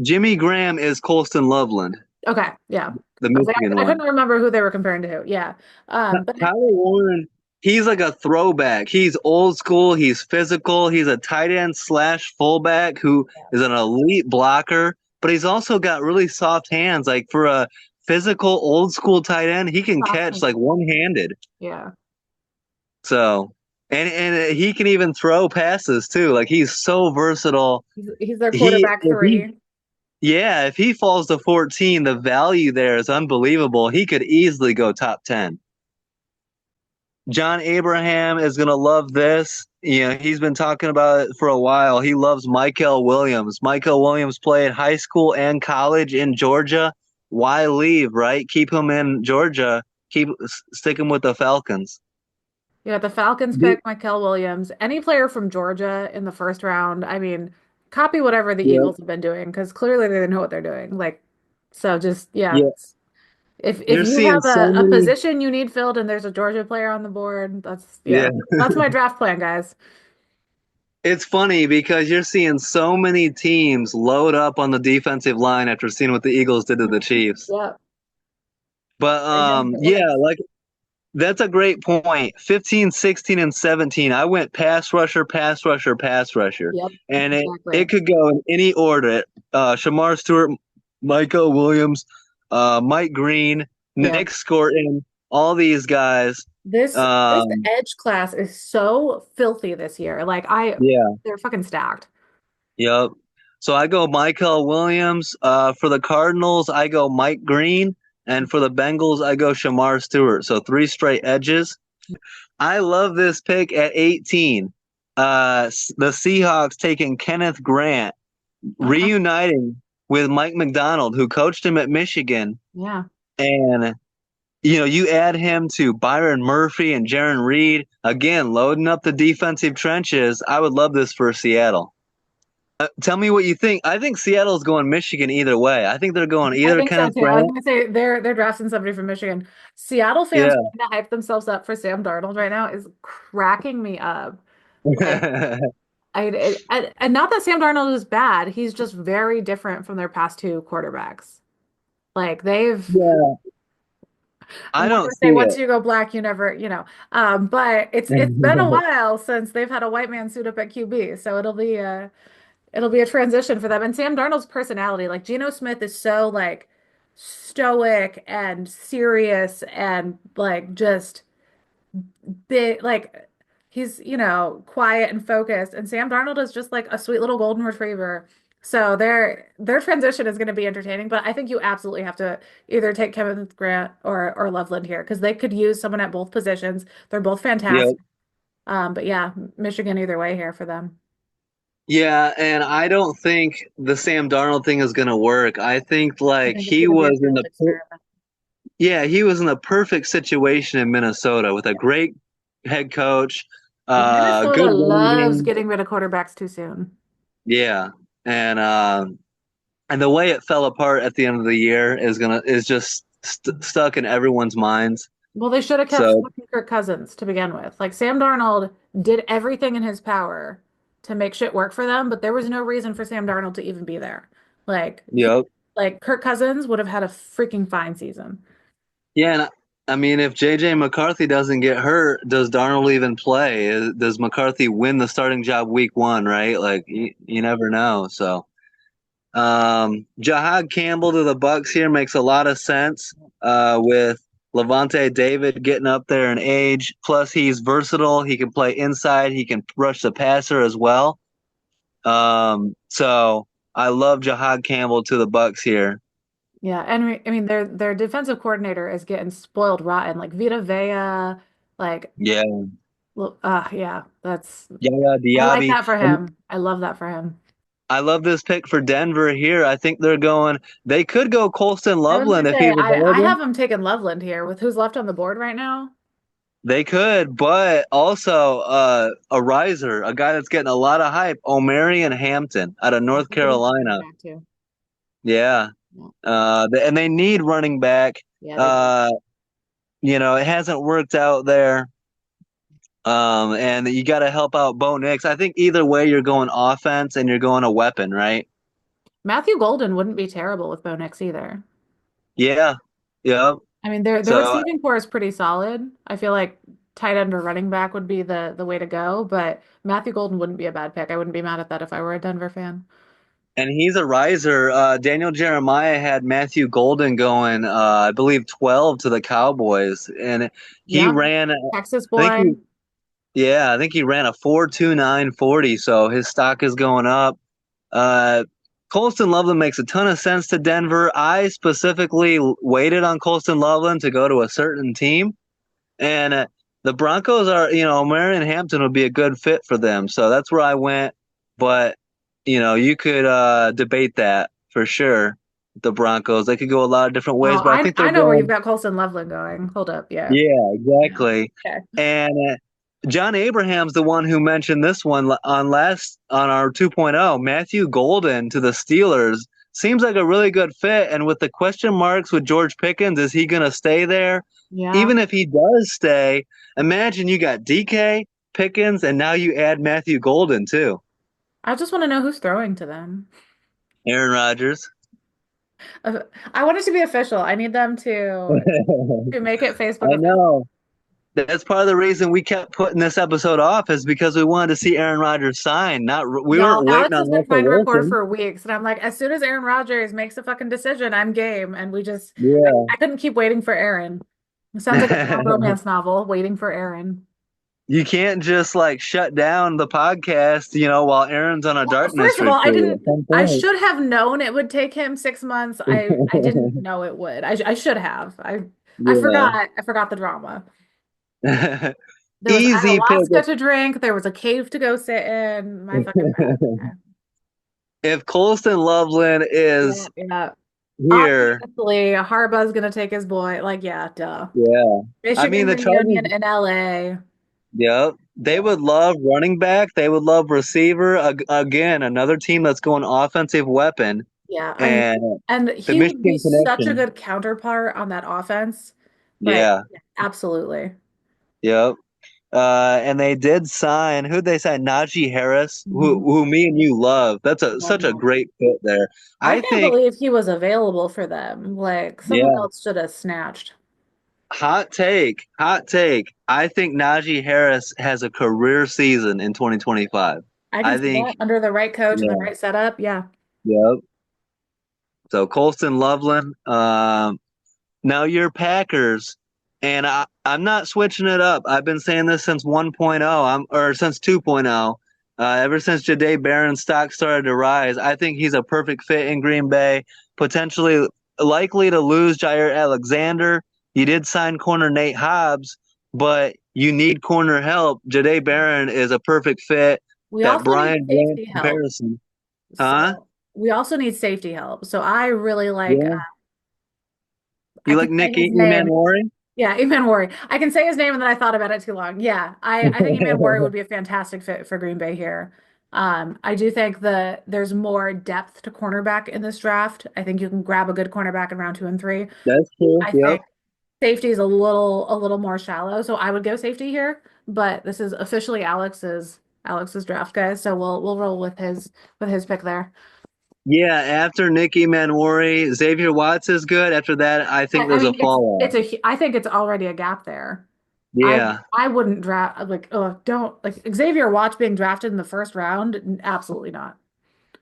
Jimmy Graham is Colston Loveland, Okay, yeah. the I was like, Michigan I couldn't one. remember who they were comparing to who. Yeah. But Tyler Warren, he's like a throwback. He's old school. He's physical. He's a tight end slash fullback who is an elite blocker, but he's also got really soft hands. Like for a physical old school tight end, he can catch Awesome. like one handed. Yeah. So, and he can even throw passes too. Like he's so versatile. He's their He quarterback if he three. Yeah, if he falls to 14, the value there is unbelievable. He could easily go top 10. John Abraham is going to love this. He's been talking about it for a while. He loves Michael Williams. Michael Williams played high school and college in Georgia. Why leave, right? Keep him in Georgia. Stick him with the Falcons. Yeah, the Falcons The- pick Mikel Williams. Any player from Georgia in the first round, I mean, copy whatever the Yeah, Eagles have been doing because clearly they know what they're doing. Like, so just yeah. yeah. If You're you seeing have so a many. position you need filled and there's a Georgia player on the board, that's Yeah. yeah, that's my draft plan, guys. It's funny because you're seeing so many teams load up on the defensive line after seeing what the Eagles did to the Chiefs. Yeah. But They hit it yeah, works. like that's a great point. 15, 16, and 17. I went pass rusher, pass rusher, pass rusher. Yep, And it exactly. could go in any order. Shamar Stewart, Michael Williams, Mike Green, Yeah. Nick Scorton, all these guys. This Um, edge class is so filthy this year. yeah, They're fucking stacked. yep. So I go Michael Williams. For the Cardinals, I go Mike Green, and for the Bengals, I go Shamar Stewart. So three straight edges. I love this pick at 18. The Seahawks taking Kenneth Grant, Okay. reuniting with Mike McDonald, who coached him at Michigan. Yeah. And, you add him to Byron Murphy and Jaron Reed, again, loading up the defensive trenches. I would love this for Seattle. Tell me what you think. I think Seattle's going Michigan either way. I think they're going I either think so Kenneth too. I was Grant. gonna say they're drafting somebody from Michigan. Seattle fans Yeah. trying to hype themselves up for Sam Darnold right now is cracking me up. Like and not that Sam Darnold is bad, he's just very different from their past two quarterbacks. Like they've Yeah, I'm I not don't gonna say see once you go black, you never, but it's been a it. while since they've had a white man suit up at QB, so it'll be a transition for them. And Sam Darnold's personality, like Geno Smith is so like stoic and serious and like just big, like he's, quiet and focused. And Sam Darnold is just like a sweet little golden retriever. So their transition is going to be entertaining, but I think you absolutely have to either take Kevin Grant or Loveland here because they could use someone at both positions. They're both Yeah. fantastic. But yeah, Michigan either way here for them. Yeah, and I don't think the Sam Darnold thing is going to work. I think I like think it's going to be a failed experiment. he was in the perfect situation in Minnesota with a great head coach, Minnesota good run loves game. getting rid of quarterbacks too soon. Yeah, and and the way it fell apart at the end of the year is just stuck in everyone's minds. Well, they should have kept So, fucking Kirk Cousins to begin with. Like Sam Darnold did everything in his power to make shit work for them, but there was no reason for Sam Darnold to even be there. Like yep. like Kirk Cousins would have had a freaking fine season. Yeah, and I mean, if JJ McCarthy doesn't get hurt, does Darnold even play? Does McCarthy win the starting job week one, right? Like you never know. So Jahad Campbell to the Bucks here makes a lot of sense with Levante David getting up there in age. Plus, he's versatile. He can play inside. He can rush the passer as well. So I love Jahad Campbell to the Bucks here. Yeah, and I mean their defensive coordinator is getting spoiled rotten. Like Vita Vea, like Yeah, well, yeah, that's Yaya I like Diaby. that for And him. I love that for him. I love this pick for Denver here. I think they could go Colston I was Loveland gonna if say he's I available. have him taking Loveland here with who's left on the board right now. They could, but also a riser, a guy that's getting a lot of hype, Omarion Hampton out of I North think he's running Carolina. back too. Yeah. Yeah, And they need running back. yeah, they do. Uh, it hasn't worked out there. And you got to help out Bo Nix. I think either way, you're going offense and you're going a weapon, right? Matthew Golden wouldn't be terrible with Bo Nix either. Yeah. Yeah. I mean, their So receiving core is pretty solid. I feel like tight end or running back would be the way to go, but Matthew Golden wouldn't be a bad pick. I wouldn't be mad at that if I were a Denver fan. And he's a riser. Daniel Jeremiah had Matthew Golden going, I believe, 12 to the Cowboys, and he Yeah, ran. Texas I think boy. I think he ran a 4.2940. So his stock is going up. Colston Loveland makes a ton of sense to Denver. I specifically waited on Colston Loveland to go to a certain team, and the Broncos are, Marion Hampton would be a good fit for them. So that's where I went. But you could debate that for sure. The Broncos, they could go a lot of different Oh, ways, but I think they're I know where you've going. got Colston Loveland going. Hold up, yeah. Yeah, Yeah. exactly. Okay. And John Abraham's the one who mentioned this one on our 2.0. Matthew Golden to the Steelers seems like a really good fit. And with the question marks with George Pickens, is he going to stay there? Yeah. Even if he does stay, imagine you got DK, Pickens, and now you add Matthew Golden too. I just want to know who's throwing to them. Aaron Rodgers. Uh, I want it to be official. I need them to make it I Facebook official. know. That's part of the reason we kept putting this episode off is because we wanted to see Aaron Rodgers sign. Not we Y'all, weren't waiting Alex has on been Russell trying to record Wilson. for weeks, and I'm like, as soon as Aaron Rodgers makes a fucking decision, I'm game. And Yeah. I couldn't keep waiting for Aaron. It sounds like a bad romance novel, Waiting for Aaron. You can't just like shut down the podcast, while Aaron's on a Well, darkness first of all, retreat at some I point. should have known it would take him 6 months. I didn't know it would. I should have. Yeah. I forgot the drama. There was Easy ayahuasca pick. to drink. There was a cave to go sit in. My fucking bad. If Colston Loveland Yeah, is yeah. here, Obviously, Harbaugh's gonna take his boy. Like, yeah, duh. yeah. I mean, Michigan the Chargers, reunion in LA. yep, they Yeah. would love running back. They would love receiver. Again, another team that's going offensive weapon. Yeah, And and the he would be Michigan such a connection. good counterpart on that offense. But Yeah, yeah, absolutely. yep. And they did sign, who'd they sign? Najee Harris, who Mhm. who me and you love. That's Love such a him. great fit there. I I can't think, believe he was available for them. Like someone yeah, else should have snatched. hot take. I think Najee Harris has a career season in 2025. I can I see that think, under the right coach and the yeah, right setup. Yeah. yep. So Colston Loveland. Now your Packers, and I'm not switching it up. I've been saying this since 1.0, or since 2.0. Ever since Jahdae Barron's stock started to rise, I think he's a perfect fit in Green Bay. Potentially likely to lose Jair Alexander. You did sign corner Nate Hobbs, but you need corner help. Jahdae Barron is a perfect fit. We That also need Brian Grant safety help. comparison, huh? So we also need safety help. So I really like Yeah. I You can like say Nicky his name. Emmanwori? Yeah, Eman Wari. I can say his name and then I thought about it too long. Yeah, I think Eman Wari would be a fantastic fit for Green Bay here. I do think there's more depth to cornerback in this draft. I think you can grab a good cornerback in round two and three. That's true. I Yep. think safety is a little more shallow, so I would go safety here. But this is officially Alex's draft, guys. So we'll roll with his pick there. Yeah, after Nicky Manwari, Xavier Watts is good. After that, I think I there's a mean, fall off. I think it's already a gap there. I Yeah. I wouldn't draft like oh don't like Xavier Watts being drafted in the first round. Absolutely not.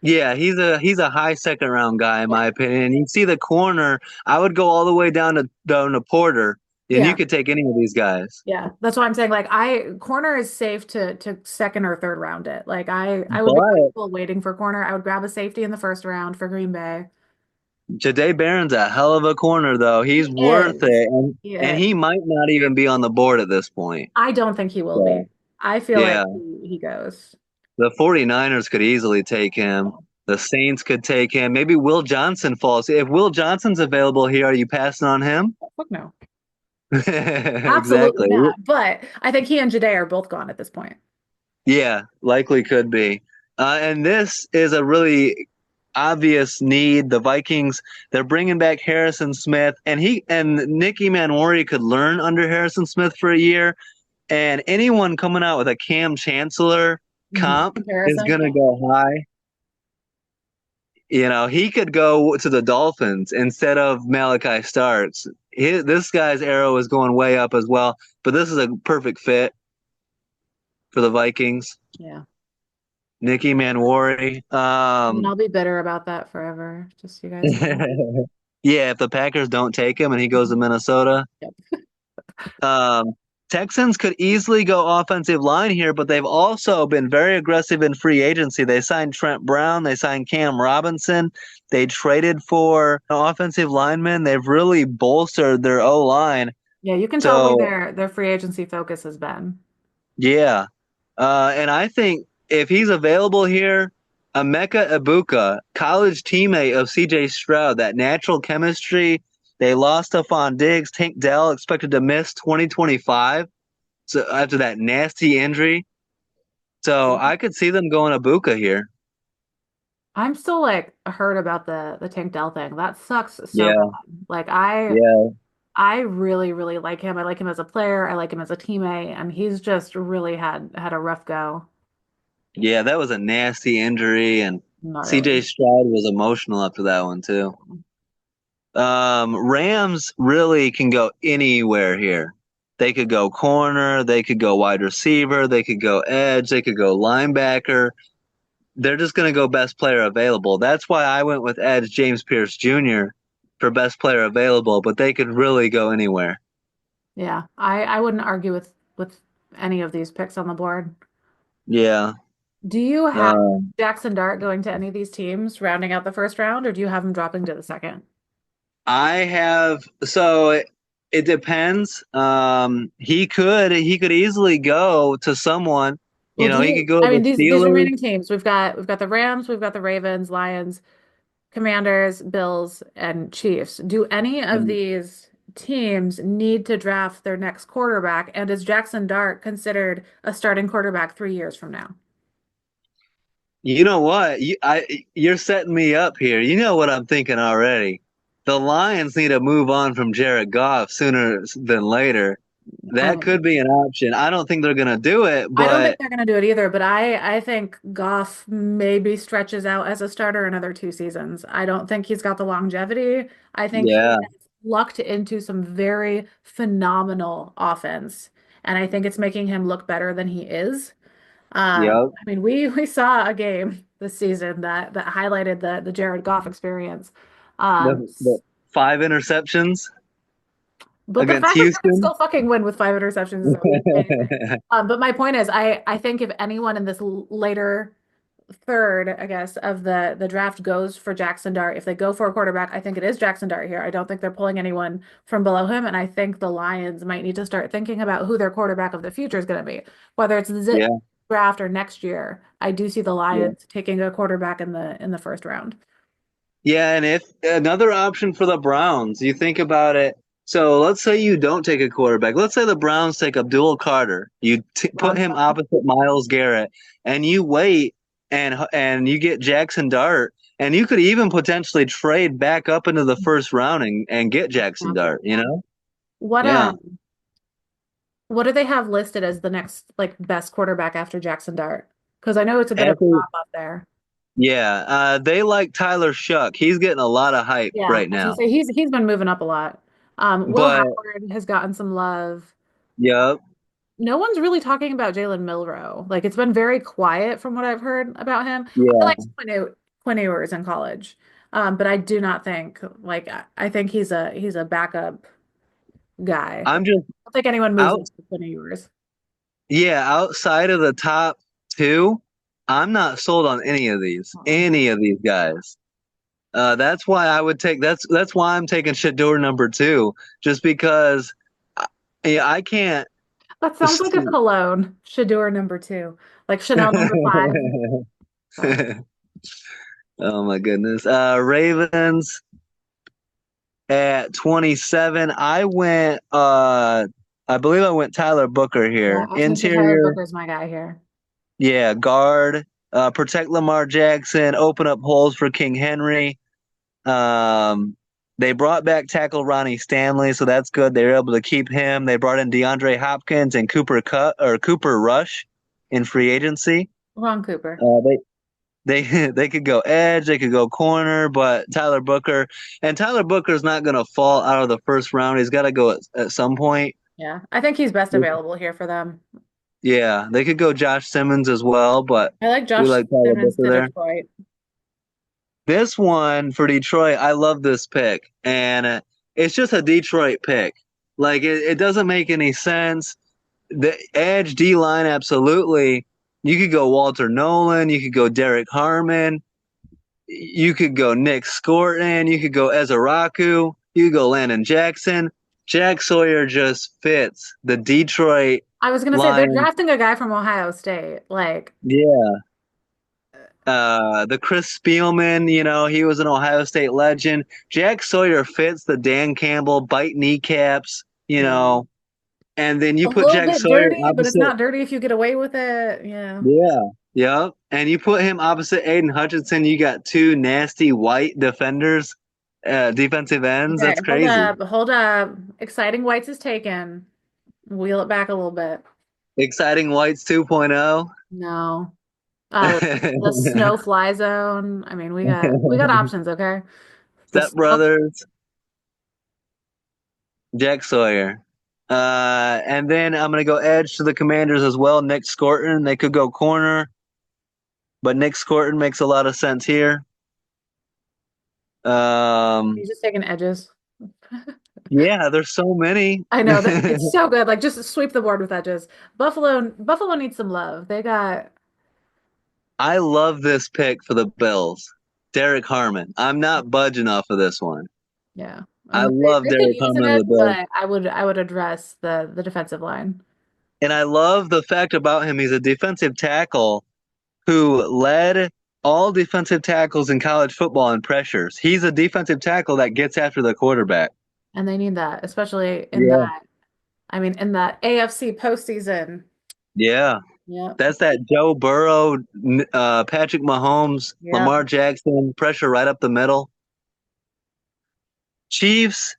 Yeah, he's a high second round guy in Yeah. my opinion. You see the corner, I would go all the way down to Porter, and you Yeah. could take any of these guys. Yeah. That's why I'm saying like I corner is safe to second or third round it. Like I would be But comfortable waiting for corner. I would grab a safety in the first round for Green Bay. Jahdae Barron's a hell of a corner though. He's He worth is. it. He And is. he might not even be on the board at this point. I don't think he will So, be. I feel like yeah. he goes. The 49ers could easily take him. The Saints could take him. Maybe Will Johnson falls. If Will Johnson's available here, are you passing on him? Fuck no. Absolutely Exactly. not. But I think he and Jade are both gone at this point. Yeah, likely could be. And this is a really obvious need. The Vikings, they're bringing back Harrison Smith, and Nicky Manwari could learn under Harrison Smith for a year. And anyone coming out with a Cam Chancellor Mhm. comp is Comparison. going to go high. He could go to the Dolphins instead of Malachi Starks. This guy's arrow is going way up as well, but this is a perfect fit for the Vikings. Yeah. Nicky Manwari. And I'll be bitter about that forever. Just so you guys know. Yeah, if the Packers don't take him and he goes to Minnesota. Yep. Um, Texans could easily go offensive line here, but they've also been very aggressive in free agency. They signed Trent Brown, they signed Cam Robinson, they traded for an offensive lineman. They've really bolstered their O line. Yeah, you can tell where So their free agency focus has been. yeah, and I think if he's available here, Emeka Ibuka, college teammate of C.J. Stroud, that natural chemistry. They lost Stephon Diggs. Tank Dell expected to miss 2025. So after that nasty injury, so I could see them going Ibuka here. I'm still like hurt about the Tank Dell thing. That sucks so bad. Yeah, Like yeah, I really, really like him. I like him as a player. I like him as a teammate, and he's just really had a rough go. yeah. That was a nasty injury, and Not C.J. really. Stroud was emotional after that one too. Rams really can go anywhere here. They could go corner, they could go wide receiver, they could go edge, they could go linebacker. They're just going to go best player available. That's why I went with edge James Pierce Jr. for best player available, but they could really go anywhere. Yeah, I wouldn't argue with any of these picks on the board. Yeah. Do you have Uh, Jackson Dart going to any of these teams, rounding out the first round, or do you have him dropping to the second? I have it depends. He could easily go to someone. Well, do He could you? go to I mean, the these Steelers. remaining teams, we've got the Rams, we've got the Ravens, Lions, Commanders, Bills, and Chiefs. Do any of And these teams need to draft their next quarterback? And is Jackson Dart considered a starting quarterback 3 years from now? you know what? You're setting me up here. You know what I'm thinking already. The Lions need to move on from Jared Goff sooner than later. That Um, could be an option. I don't think they're gonna do it, I don't think but they're going to do it either, but I think Goff maybe stretches out as a starter another 2 seasons. I don't think he's got the longevity. I think he yeah, has lucked into some very phenomenal offense, and I think it's making him look better than he is. yep. I mean, we saw a game this season that highlighted the Jared Goff experience. Um, The 5 interceptions but the against fact that you can Houston. still fucking win with 5 interceptions is amazing. But my point is, I think if anyone in this later third, I guess, of the draft goes for Jackson Dart, if they go for a quarterback, I think it is Jackson Dart here. I don't think they're pulling anyone from below him, and I think the Lions might need to start thinking about who their quarterback of the future is going to be, whether it's this Yeah, draft or next year. I do see the yeah. Lions taking a quarterback in the first round. Yeah, and if another option for the Browns, you think about it. So let's say you don't take a quarterback. Let's say the Browns take Abdul Carter. You put him Wrong. opposite Miles Garrett, and you wait, and you get Jackson Dart, and you could even potentially trade back up into the first round and get Jackson Dart. What Yeah. what do they have listed as the next like best quarterback after Jackson Dart? Because I know it's a bit of a After, drop off there. yeah, they like Tyler Shuck. He's getting a lot of hype Yeah, I right was gonna now. say he's been moving up a lot. Will But Howard has gotten some love. yeah, No one's really talking about Jalen Milrow. Like it's been very quiet from what I've heard about him. I yeah. liked Quinn Ewers in college, but I do not think like I think he's a backup guy. I I'm just don't think anyone moves out. into Quinn Ewers. Yeah, outside of the top two, I'm not sold on any of these. Uh-uh. Any of these guys. That's why I would take that's why I'm taking Shador number two, just because yeah, I can't. That sounds like a cologne. Shador number two, like Chanel number five. Sorry. Oh my goodness. Ravens at 27. I believe I went Tyler Booker Yeah, here. I was gonna say Tyler Interior, Booker's my guy here. yeah, guard, protect Lamar Jackson, open up holes for King Henry. Um, they brought back tackle Ronnie Stanley, so that's good. They were able to keep him. They brought in DeAndre Hopkins and Cooper Rush in free agency. Ron Cooper. They they could go edge, they could go corner, but Tyler Booker's not going to fall out of the first round. He's got to go at some point. Yeah, I think he's best available here for them. Yeah, they could go Josh Simmons as well, but I like we Josh like Tyler Simmons Booker to there. Detroit. This one for Detroit, I love this pick, and it's just a Detroit pick. Like it doesn't make any sense. The edge D line, absolutely. You could go Walter Nolan. You could go Derek Harmon. You could go Nick Scorton. You could go Ezaraku. You could go Landon Jackson. Jack Sawyer just fits the Detroit I was gonna say they're line. drafting a guy from Ohio State. Like, Yeah. The Chris Spielman, he was an Ohio State legend. Jack Sawyer fits the Dan Campbell bite kneecaps, yeah, and then you a put little Jack bit Sawyer dirty, but it's opposite. not dirty if you get away with it. Yeah. Yeah. Yeah. And you put him opposite Aiden Hutchinson, you got two nasty white defenders, defensive ends. Okay, That's crazy. hold up. Exciting Whites is taken. Wheel it back a little bit. Exciting Whites 2.0. No. The snow fly zone. I mean, we got options, okay? The Step snow. Brothers, Jack Sawyer. And then I'm gonna go edge to the Commanders as well. Nick Scorton. They could go corner, but Nick Scorton makes a lot of sense here. He's Um, just taking edges. Yeah, there's so many. I know that it's so good. Like just sweep the board with edges. Buffalo needs some love. They got I love this pick for the Bills. Derek Harmon. I'm not budging off of this one. yeah. I They love could Derek use Harmon of it, the Bills. but I would address the defensive line. And I love the fact about him, he's a defensive tackle who led all defensive tackles in college football in pressures. He's a defensive tackle that gets after the quarterback. And they need that, especially in Yeah. that, I mean, in that AFC postseason. Yeah. Yeah. That's that Joe Burrow, Patrick Mahomes, Yeah. Lamar Jackson pressure right up the middle. Chiefs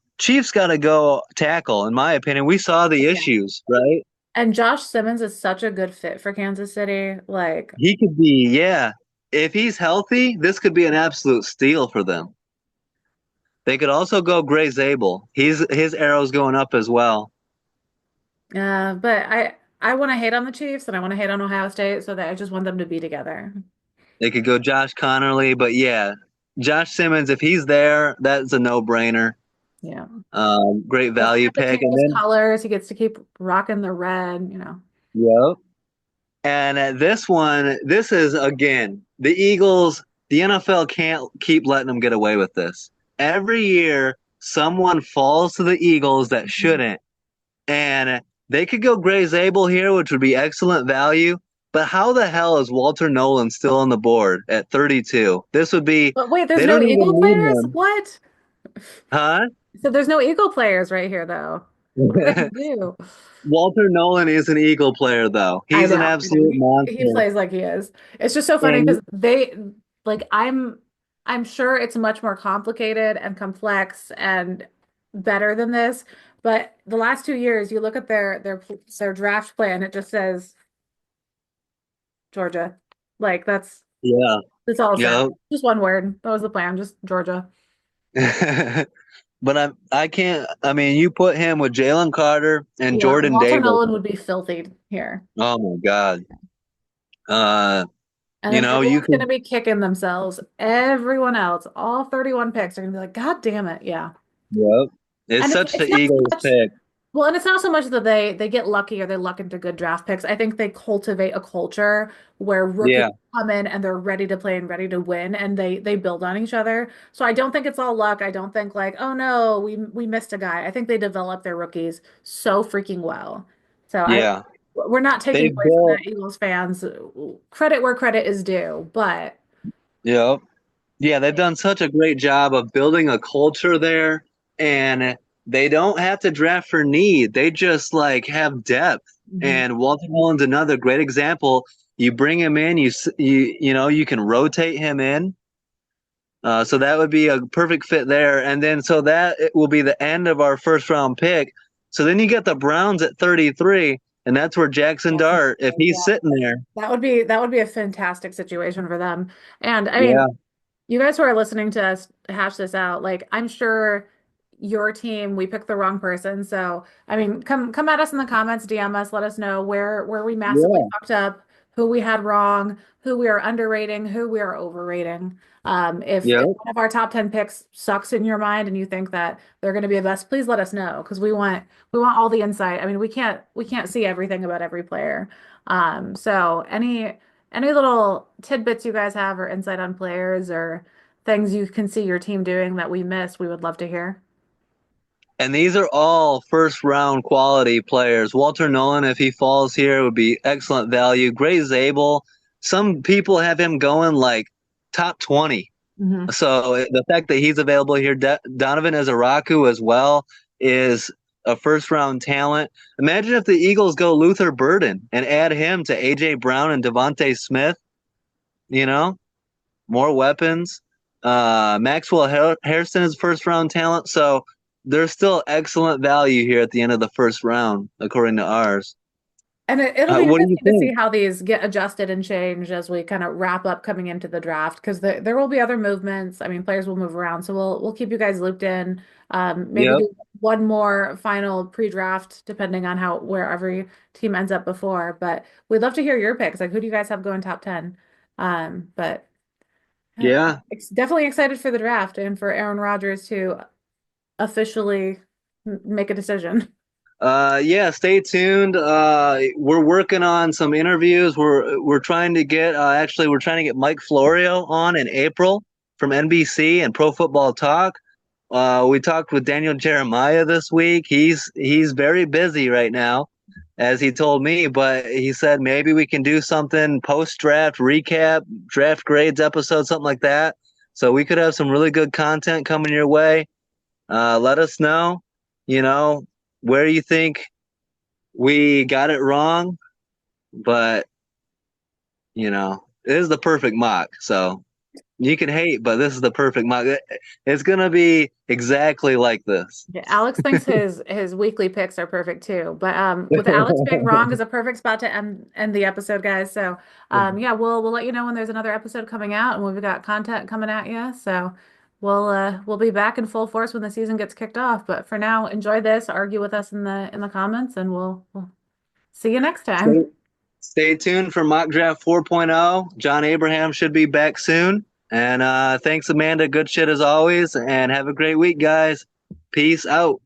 got to go tackle, in my opinion. We saw the Yeah. issues, right? And Josh Simmons is such a good fit for Kansas City. Like, He could be, yeah. If he's healthy, this could be an absolute steal for them. They could also go Gray Zabel. His arrow's going up as well. but I want to hate on the Chiefs and I want to hate on Ohio State so that I just want them to be together. They could go Josh Connerly, but yeah, Josh Simmons, if he's there, that's a no-brainer. Yeah. Great Doesn't value have to pick. change And his then, colors. He gets to keep rocking the red. yep. And at this one, this is again, the Eagles, the NFL can't keep letting them get away with this. Every year, someone falls to the Eagles that Mhm. shouldn't. And they could go Gray Zabel here, which would be excellent value. But how the hell is Walter Nolan still on the board at 32? This would be, But wait, there's they no don't even Eagle need players? him. What? Huh? So there's no Eagle players right here, though. What are they gonna do? Walter Nolan is an Eagle player, though. I He's an know. I know. absolute He monster. plays like he is. It's just so funny And because they like I'm sure it's much more complicated and complex and better than this. But the last 2 years, you look at their draft plan, it just says Georgia. Like yeah, that's all it said. yeah. Just one word. That was the plan, just Georgia. But I can't. I mean, you put him with Jalen Carter and Yeah, Jordan Walter Davis. Nolan would be filthy here. Oh my God. Uh, And then you everyone's gonna could. be kicking themselves. Everyone else, all 31 picks are gonna be like, God damn it, yeah. Yep. It's And such the it's not so Eagles much pick. well, and it's not so much that they get lucky or they luck into good draft picks. I think they cultivate a culture where rookies Yeah, come in and they're ready to play and ready to win and they build on each other. So I don't think it's all luck. I don't think like, oh no, we missed a guy. I think they develop their rookies so freaking well. So I yeah. we're not They taking away from built. the Eagles fans. Credit where credit is due, but Yep. Yeah, they've done such a great job of building a culture there, and they don't have to draft for need. They just like have depth. Mhm. And Walter Nolan's another great example. You bring him in, you can rotate him in. So that would be a perfect fit there. And then so that it will be the end of our first round pick. So then you get the Browns at 33, and that's where Jackson Jackson. Dart, if he's Yeah. sitting there, That would be a fantastic situation for them. And I yeah, mean, you guys who are listening to us hash this out, like I'm sure your team, we picked the wrong person. So I mean, come at us in the comments, DM us, let us know where we massively yeah, fucked up, who we had wrong, who we are underrating, who we are overrating. If yeah. one of our top 10 picks sucks in your mind and you think that they're going to be the best, please let us know because we want all the insight. I mean, we can't see everything about every player. So any little tidbits you guys have or insight on players or things you can see your team doing that we missed, we would love to hear. And these are all first round quality players. Walter Nolan, if he falls here, would be excellent value. Gray Zabel, some people have him going like top 20. Hmm. So the fact that he's available here, Donovan Izaraku as well, is a first round talent. Imagine if the Eagles go Luther Burden and add him to AJ Brown and Devontae Smith, you know, more weapons. Maxwell Harrison is first round talent. So there's still excellent value here at the end of the first round, according to ours. And it'll be What do you interesting to see think? how these get adjusted and changed as we kind of wrap up coming into the draft because there will be other movements. I mean, players will move around, so we'll keep you guys looped in. Maybe Yep. do one more final pre-draft depending on how where every team ends up before. But we'd love to hear your picks. Like, who do you guys have going top 10? But Yeah. definitely excited for the draft and for Aaron Rodgers to officially make a decision. Yeah, stay tuned. We're working on some interviews. We're trying to get actually we're trying to get Mike Florio on in April from NBC and Pro Football Talk. We talked with Daniel Jeremiah this week. He's very busy right now, as he told me, but he said maybe we can do something post draft recap, draft grades episode, something like that. So we could have some really good content coming your way. Let us know, you know, where you think we got it wrong, but it is the perfect mock. So you can hate, but this is the perfect mock. It's gonna be exactly like this. Yeah, Alex thinks his weekly picks are perfect too. But with Alex being wrong is a perfect spot to end the episode, guys. So yeah, we'll let you know when there's another episode coming out and we've got content coming at you. So we'll be back in full force when the season gets kicked off. But for now, enjoy this, argue with us in the comments, and we'll see you next Stay, time. stay tuned for Mock Draft 4.0. John Abraham should be back soon. And thanks, Amanda. Good shit as always. And have a great week, guys. Peace out.